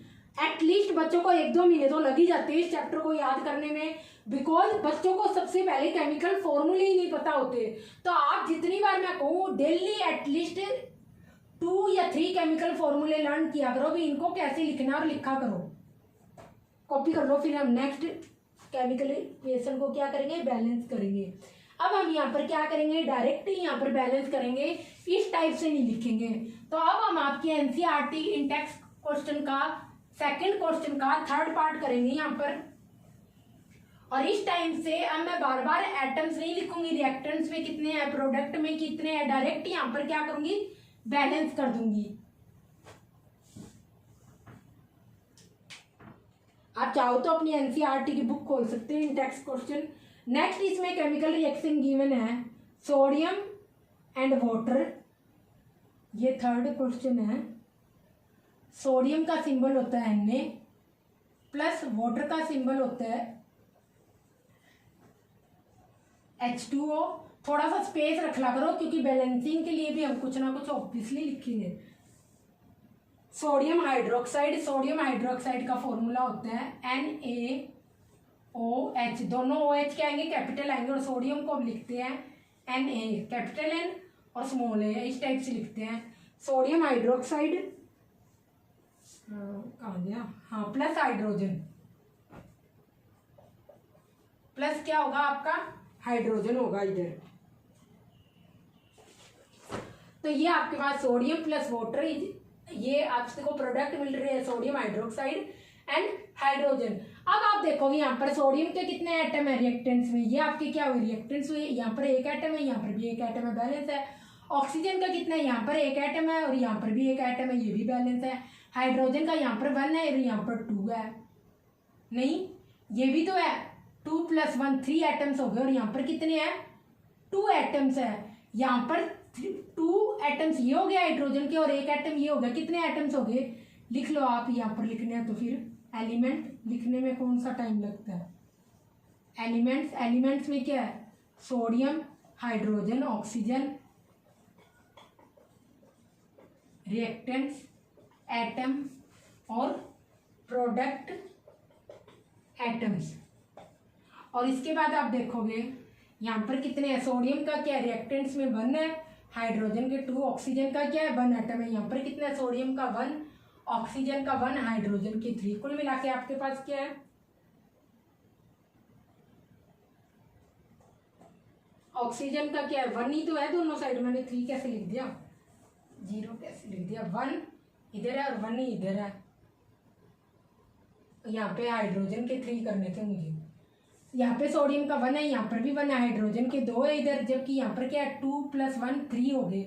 एटलीस्ट बच्चों को 1-2 महीने तो लग ही जाते हैं इस चैप्टर को याद करने में, बिकॉज बच्चों को सबसे पहले केमिकल फॉर्मूले ही नहीं पता होते। तो आप जितनी बार मैं कहूँ डेली एटलीस्ट 2 या 3 केमिकल फॉर्मूले लर्न किया करो, भी इनको कैसे लिखना और लिखा करो, कॉपी कर लो। फिर हम नेक्स्ट केमिकल इक्वेशन को क्या करेंगे, बैलेंस करेंगे। अब हम यहाँ पर क्या करेंगे, डायरेक्ट यहाँ पर बैलेंस करेंगे, इस टाइप से नहीं लिखेंगे। तो अब हम आपके एनसीईआरटी इंडेक्स क्वेश्चन का सेकंड क्वेश्चन का थर्ड पार्ट करेंगे यहाँ पर। और इस टाइम से अब मैं बार बार एटम्स नहीं लिखूंगी, रिएक्टेंट्स में कितने हैं, प्रोडक्ट में कितने हैं, डायरेक्ट यहाँ पर क्या करूंगी, बैलेंस कर दूंगी। आप चाहो तो अपनी एनसीईआरटी की बुक खोल सकते हैं, इंडेक्स क्वेश्चन। नेक्स्ट इसमें केमिकल रिएक्शन गिवन है, सोडियम एंड वाटर, ये थर्ड क्वेश्चन है। सोडियम का सिंबल होता है Na प्लस वाटर का सिंबल होता है H2O। थोड़ा सा स्पेस रखला करो क्योंकि बैलेंसिंग के लिए भी हम कुछ ना कुछ ऑब्वियसली लिखेंगे। सोडियम हाइड्रोक्साइड का फॉर्मूला होता है NaOH, दोनों OH के आएंगे कैपिटल आएंगे, और सोडियम को हम लिखते हैं Na, कैपिटल N और स्मॉल a, इस टाइप से लिखते हैं। सोडियम हाइड्रोक्साइड कहाँ गया, हाँ, प्लस हाइड्रोजन, प्लस क्या होगा आपका, हाइड्रोजन होगा इधर। तो ये आपके पास सोडियम प्लस वाटर, ये आपको प्रोडक्ट मिल रहे हैं सोडियम हाइड्रोक्साइड एंड हाइड्रोजन। अब आप देखोगे यहाँ पर सोडियम के कितने एटम है रिएक्टेंट्स में, ये आपके क्या हुए, रिएक्टेंट्स हुए, यहाँ पर 1 एटम है, यहाँ पर भी 1 एटम है, बैलेंस है। ऑक्सीजन का कितना है, यहाँ पर 1 एटम है और यहाँ पर भी 1 एटम है, ये भी बैलेंस है। हाइड्रोजन का यहाँ पर 1 है और यहाँ पर 2 है, नहीं ये भी तो है, 2 + 1 3 एटम्स हो गए, और यहाँ पर कितने हैं, 2 एटम्स है। यहाँ पर 2 एटम्स ये हो गया हाइड्रोजन के और 1 एटम ये हो गया, कितने एटम्स हो गए, लिख लो आप। यहाँ पर लिखने हैं तो फिर एलिमेंट लिखने में कौन सा टाइम लगता है, एलिमेंट्स में क्या है, sodium, hydrogen, oxygen, reactants, atom और प्रोडक्ट एटम्स। और इसके बाद आप देखोगे यहाँ पर कितने हैं, सोडियम का क्या रिएक्टेंट्स में 1 है, हाइड्रोजन के 2, ऑक्सीजन का क्या है 1 एटम है, यहाँ पर कितना है, सोडियम का 1, ऑक्सीजन का 1, हाइड्रोजन के 3, कुल मिला के आपके पास क्या है, ऑक्सीजन का क्या है 1 ही तो है दोनों साइड, मैंने 3 कैसे लिख दिया, 0 कैसे लिख दिया, 1 इधर है और 1 ही इधर है। यहाँ पे हाइड्रोजन के 3 करने थे मुझे, यहाँ पे सोडियम का 1 है, यहाँ पर भी 1 है, हाइड्रोजन के 2 है इधर, जबकि यहाँ पर क्या है 2 + 1 3 हो गए।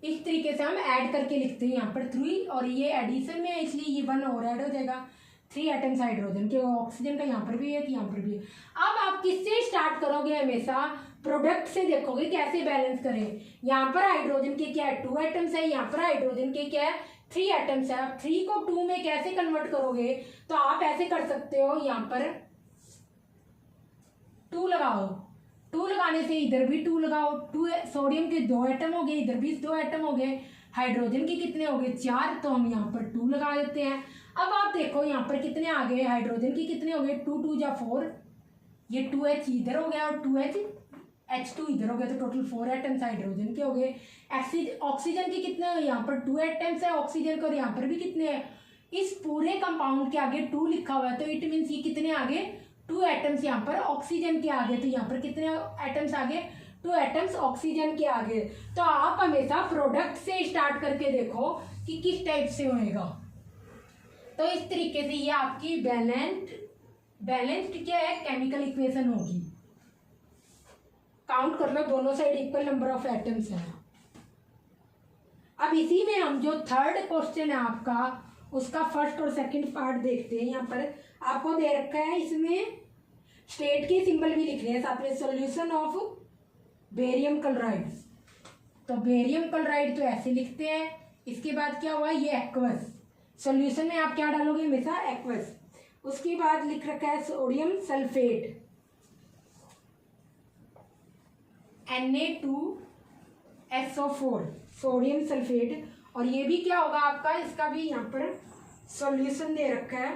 इस तरीके से हम ऐड करके लिखते हैं यहाँ पर 3, और ये एडिशन में है इसलिए ये 1 और ऐड हो जाएगा। 3 एटम्स हाइड्रोजन के, ऑक्सीजन का यहाँ पर भी है कि यहाँ पर भी है। अब आप किससे स्टार्ट करोगे, हमेशा प्रोडक्ट से देखोगे कैसे बैलेंस करें। यहाँ पर हाइड्रोजन के क्या है 2 एटम्स है, यहाँ पर हाइड्रोजन के क्या है 3 एटम्स है। अब 3 को 2 में कैसे कन्वर्ट करोगे, तो आप ऐसे कर सकते हो, यहाँ पर 2 लगाओ, 2 लगाने से इधर भी 2 लगाओ, 2 सोडियम के 2 एटम हो गए, इधर भी 2 एटम हो गए, हाइड्रोजन के कितने हो गए 4, तो हम यहाँ पर 2 लगा देते हैं। अब आप देखो यहाँ पर कितने आ गए, हाइड्रोजन के कितने हो गए 2 2 जा 4, ये 2H इधर हो गया और 2H2 इधर हो गया, तो टोटल 4 एटम्स हाइड्रोजन के हो गए। ऑक्सीजन के कितने हैं, यहाँ पर 2 एटम्स है ऑक्सीजन के, और यहाँ पर भी कितने हैं, इस पूरे कंपाउंड के आगे 2 लिखा हुआ है, तो इट मीन्स ये कितने आगे 2 एटम्स यहाँ पर ऑक्सीजन के आगे, तो यहाँ पर कितने एटम्स आगे 2 एटम्स ऑक्सीजन के आगे। तो आप हमेशा प्रोडक्ट से स्टार्ट करके देखो कि किस टाइप से होएगा। तो इस तरीके से ये आपकी बैलेंस्ड क्या है केमिकल इक्वेशन होगी। काउंट कर लो, दोनों side equal number of atoms है। अब इसी में हम जो थर्ड क्वेश्चन है आपका, उसका फर्स्ट और सेकंड पार्ट देखते हैं। यहाँ पर आपको दे रखा है, इसमें स्टेट के सिंबल भी लिख रहे हैं साथ में, सॉल्यूशन ऑफ बेरियम क्लोराइड। तो बेरियम क्लोराइड तो ऐसे लिखते हैं, इसके बाद क्या हुआ ये एक्वस, सॉल्यूशन में आप क्या डालोगे हमेशा एक्वस। उसके बाद लिख रखा है sodium sulphate Na2SO4 sodium sulphate, और ये भी क्या होगा आपका, इसका भी यहाँ पर सॉल्यूशन दे रखा है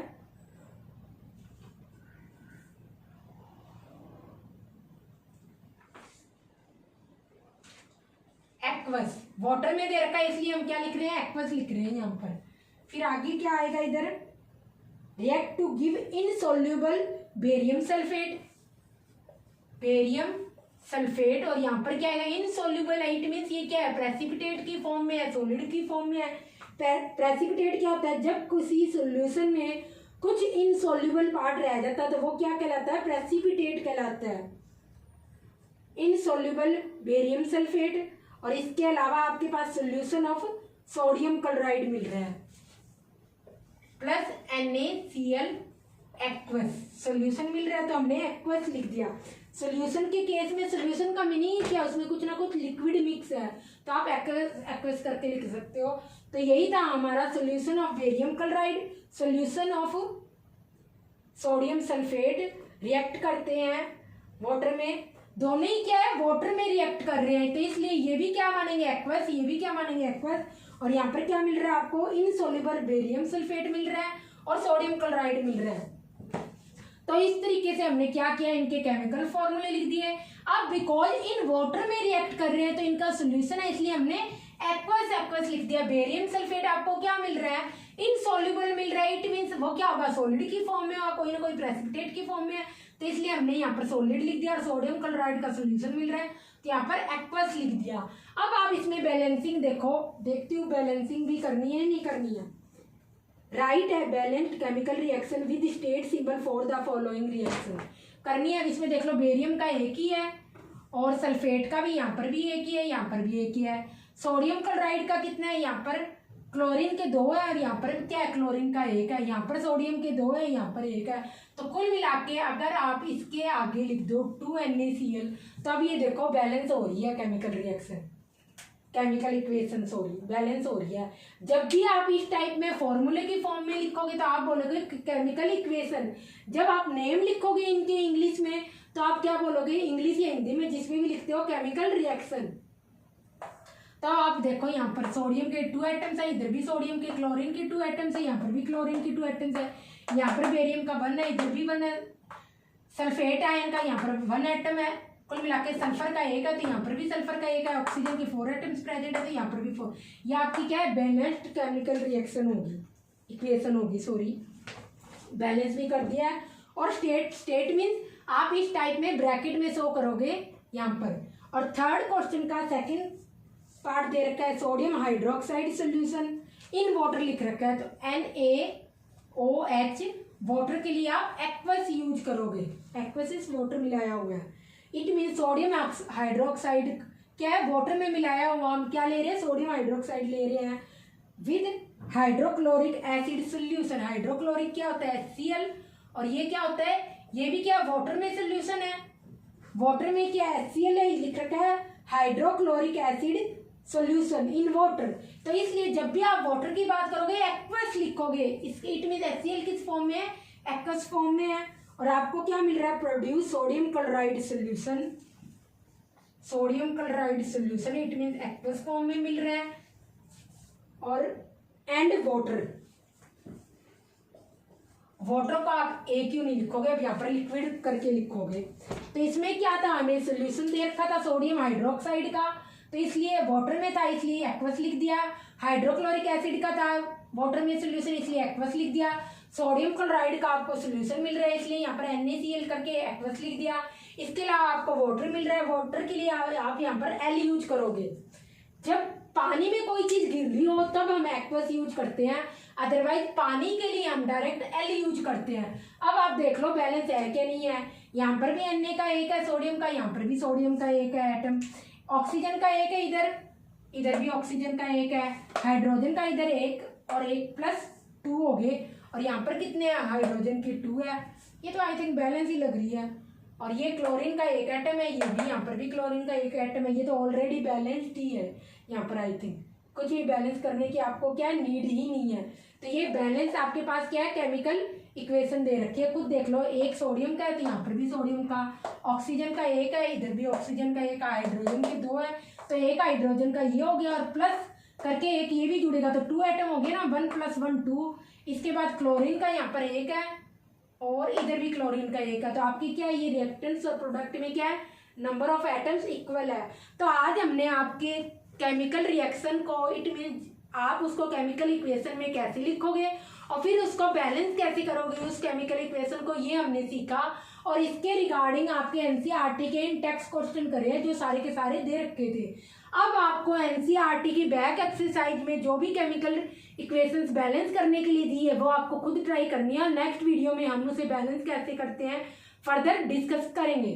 एक्वस, वाटर में दे रखा है इसलिए हम क्या लिख रहे हैं एक्वस लिख रहे हैं यहाँ पर। फिर आगे क्या आएगा इधर, react to give insoluble barium sulphate, barium sulphate, और यहाँ पर क्या है इनसॉल्युबल है, इट मीन्स ये क्या है प्रेसिपिटेट की फॉर्म में है, सॉलिड की फॉर्म में है। प्रेसिपिटेट क्या होता है, जब किसी सॉल्यूशन में कुछ इनसॉल्युबल पार्ट रह जाता है तो वो क्या कहलाता है प्रेसिपिटेट कहलाता है, इनसॉल्युबल बेरियम सल्फेट। और इसके अलावा आपके पास सॉल्यूशन ऑफ सोडियम क्लोराइड मिल रहा है प्लस NaCl एक्वस, सॉल्यूशन मिल रहा है तो हमने एक्वस लिख दिया। सॉल्यूशन के केस में सॉल्यूशन का मीनिंग क्या, उसमें कुछ ना कुछ लिक्विड मिक्स है, तो आप एक्वस करके लिख सकते हो। तो यही था हमारा solution of barium chloride, solution of sodium sulphate, react करते हैं वाटर में, दोनों ही क्या है वाटर में रिएक्ट कर रहे हैं, तो इसलिए ये भी क्या मानेंगे एक्वस, ये भी क्या मानेंगे एक्वस। और यहाँ पर क्या मिल रहा है आपको इनसॉल्युबल बेरियम सल्फेट मिल रहा है और सोडियम क्लोराइड मिल रहा है। तो इस तरीके से हमने क्या किया, इनके केमिकल फॉर्मूले लिख दिए। अब बिकॉज इन वाटर में रिएक्ट कर रहे हैं तो इनका सोल्यूशन है, इसलिए हमने एक्वस लिख दिया। बेरियम सल्फेट आपको क्या मिल रहा है इनसॉल्युबल मिल रहा है, इट मीन्स वो क्या होगा सॉलिड की फॉर्म में होगा, कोई ना कोई प्रेसिपिटेट की फॉर्म में है, तो इसलिए हमने यहाँ पर सॉलिड लिख दिया। और सोडियम क्लोराइड का सोल्यूशन मिल रहा है तो यहाँ पर एक्वस लिख दिया। अब आप इसमें बैलेंसिंग देखती हूँ बैलेंसिंग भी करनी है नहीं करनी है। राइट है balanced chemical reaction with state symbol for the following reaction करनी है। इसमें देख लो बेरियम का एक ही है और सल्फेट का भी यहाँ पर भी एक ही है, यहाँ पर भी एक ही है। सोडियम क्लोराइड का कितना है, यहाँ पर क्लोरीन के 2 है और यहाँ पर क्या है क्लोरीन का 1 है, यहाँ पर सोडियम के 2 है, यहाँ पर 1 है। तो कुल मिला के अगर आप इसके आगे लिख दो 2NaCl तो अब ये देखो बैलेंस हो रही है chemical reaction, chemical equation sorry balance हो रही है। जब भी आप इस टाइप में फॉर्मूले की फॉर्म में लिखोगे तो आप बोलोगे केमिकल इक्वेशन। जब आप नेम लिखोगे इनके इंग्लिश में तो आप क्या बोलोगे इंग्लिश या हिंदी में जिसमें भी लिखते हो केमिकल रिएक्शन। तो आप देखो यहाँ पर सोडियम के 2 एटम्स है, इधर भी सोडियम के, क्लोरीन के 2 एटम्स है, यहाँ पर भी क्लोरीन के 2 एटम्स है, यहाँ पर बेरियम का 1 है, इधर भी 1 है। सल्फेट आयन का यहाँ पर 1 एटम है, कुल मिला के सल्फर का 1 है तो यहाँ पर भी सल्फर का 1 है। ऑक्सीजन के 4 एटम्स प्रेजेंट है तो यहाँ पर भी 4। ये आपकी क्या है बैलेंस्ड केमिकल रिएक्शन होगी, इक्वेशन होगी सॉरी, बैलेंस भी कर दिया है। और स्टेट मीन्स आप इस टाइप में ब्रैकेट में शो करोगे यहाँ पर। और थर्ड क्वेश्चन का सेकंड पार्ट दे रखा है sodium hydroxide solution in water लिख रखा है, तो NaOH वाटर के लिए आप एक्वस यूज करोगे, एक्वस इस वाटर मिलाया हुआ है। इट मीन सोडियम हाइड्रोक्साइड क्या है, वाटर में मिलाया हुआ हम क्या ले रहे हैं, सोडियम हाइड्रोक्साइड ले रहे हैं with hydrochloric acid solution. Hydrochloric क्या होता है HCl, और ये क्या होता है, ये भी क्या वाटर में सोल्यूशन है। वाटर में क्या HCl है, लिख रखा है hydrochloric acid solution in water. तो इसलिए जब भी आप वाटर की बात करोगे एक्वस लिखोगे, इसके इट मीन HCl किस फॉर्म में है, एक्वस फॉर्म में है। और आपको क्या मिल रहा है, produce sodium chloride solution, sodium chloride solution it mean aqueous form में मिल रहा है। और एंड वाटर, वाटर को आप एक क्यों नहीं लिखोगे, अब यहाँ पर लिक्विड करके लिखोगे। तो इसमें क्या था, हमें सोल्यूशन दे रखा था सोडियम हाइड्रोक्साइड का, तो इसलिए वाटर में था इसलिए एक्वस लिख दिया। हाइड्रोक्लोरिक एसिड का था वाटर में सोल्यूशन इसलिए एक्वस लिख दिया। सोडियम क्लोराइड का आपको सोल्यूशन मिल रहा है इसलिए यहाँ पर NaCl करके एक्वस लिख दिया। इसके अलावा आपको वाटर मिल रहा है, वाटर के लिए आप यहाँ पर L यूज करोगे। जब पानी में कोई चीज गिर रही हो तब हम एक्वस यूज करते हैं, अदरवाइज पानी के लिए हम डायरेक्ट L यूज करते हैं। अब आप देख लो बैलेंस है कि नहीं है, यहाँ पर भी Na का एक है सोडियम का, यहाँ पर भी सोडियम का एक है एटम, ऑक्सीजन का एक है इधर भी ऑक्सीजन का एक है, हाइड्रोजन का इधर एक और एक +2 हो गए, और यहाँ पर कितने हैं, हाइड्रोजन के 2 है। ये तो आई थिंक बैलेंस ही लग रही है। और ये क्लोरीन का एक एटम है, ये भी यहाँ पर भी क्लोरीन का एक एटम है, ये तो ऑलरेडी बैलेंस्ड ही है। यहाँ पर आई थिंक कुछ भी बैलेंस करने की आपको क्या नीड ही नहीं है। तो ये बैलेंस आपके पास क्या है, केमिकल इक्वेशन दे रखी है, खुद देख लो। एक सोडियम का है तो यहाँ पर भी सोडियम का, ऑक्सीजन का एक है, इधर भी ऑक्सीजन का एक, हाइड्रोजन के 2 है, तो एक हाइड्रोजन का ये हो गया और प्लस करके एक ये भी जुड़ेगा तो 2 एटम हो गए ना, 1 + 1 2। इसके बाद क्लोरीन का यहाँ पर एक है और इधर भी क्लोरीन का एक है, तो आपकी क्या है, ये रिएक्टेंट्स और प्रोडक्ट में क्या है, नंबर ऑफ एटम्स इक्वल है। तो आज हमने आपके केमिकल रिएक्शन को, इट मीन आप उसको केमिकल इक्वेशन में कैसे लिखोगे और फिर उसको बैलेंस कैसे करोगे उस केमिकल इक्वेशन को, ये हमने सीखा। और इसके रिगार्डिंग आपके NCERT के इन टेक्स्ट क्वेश्चन करे जो सारे के सारे दे रखे थे। अब आपको NCERT की बैक एक्सरसाइज में जो भी केमिकल इक्वेशंस बैलेंस करने के लिए दी है वो आपको खुद ट्राई करनी है। नेक्स्ट वीडियो में हम उसे बैलेंस कैसे करते हैं फर्दर डिस्कस करेंगे।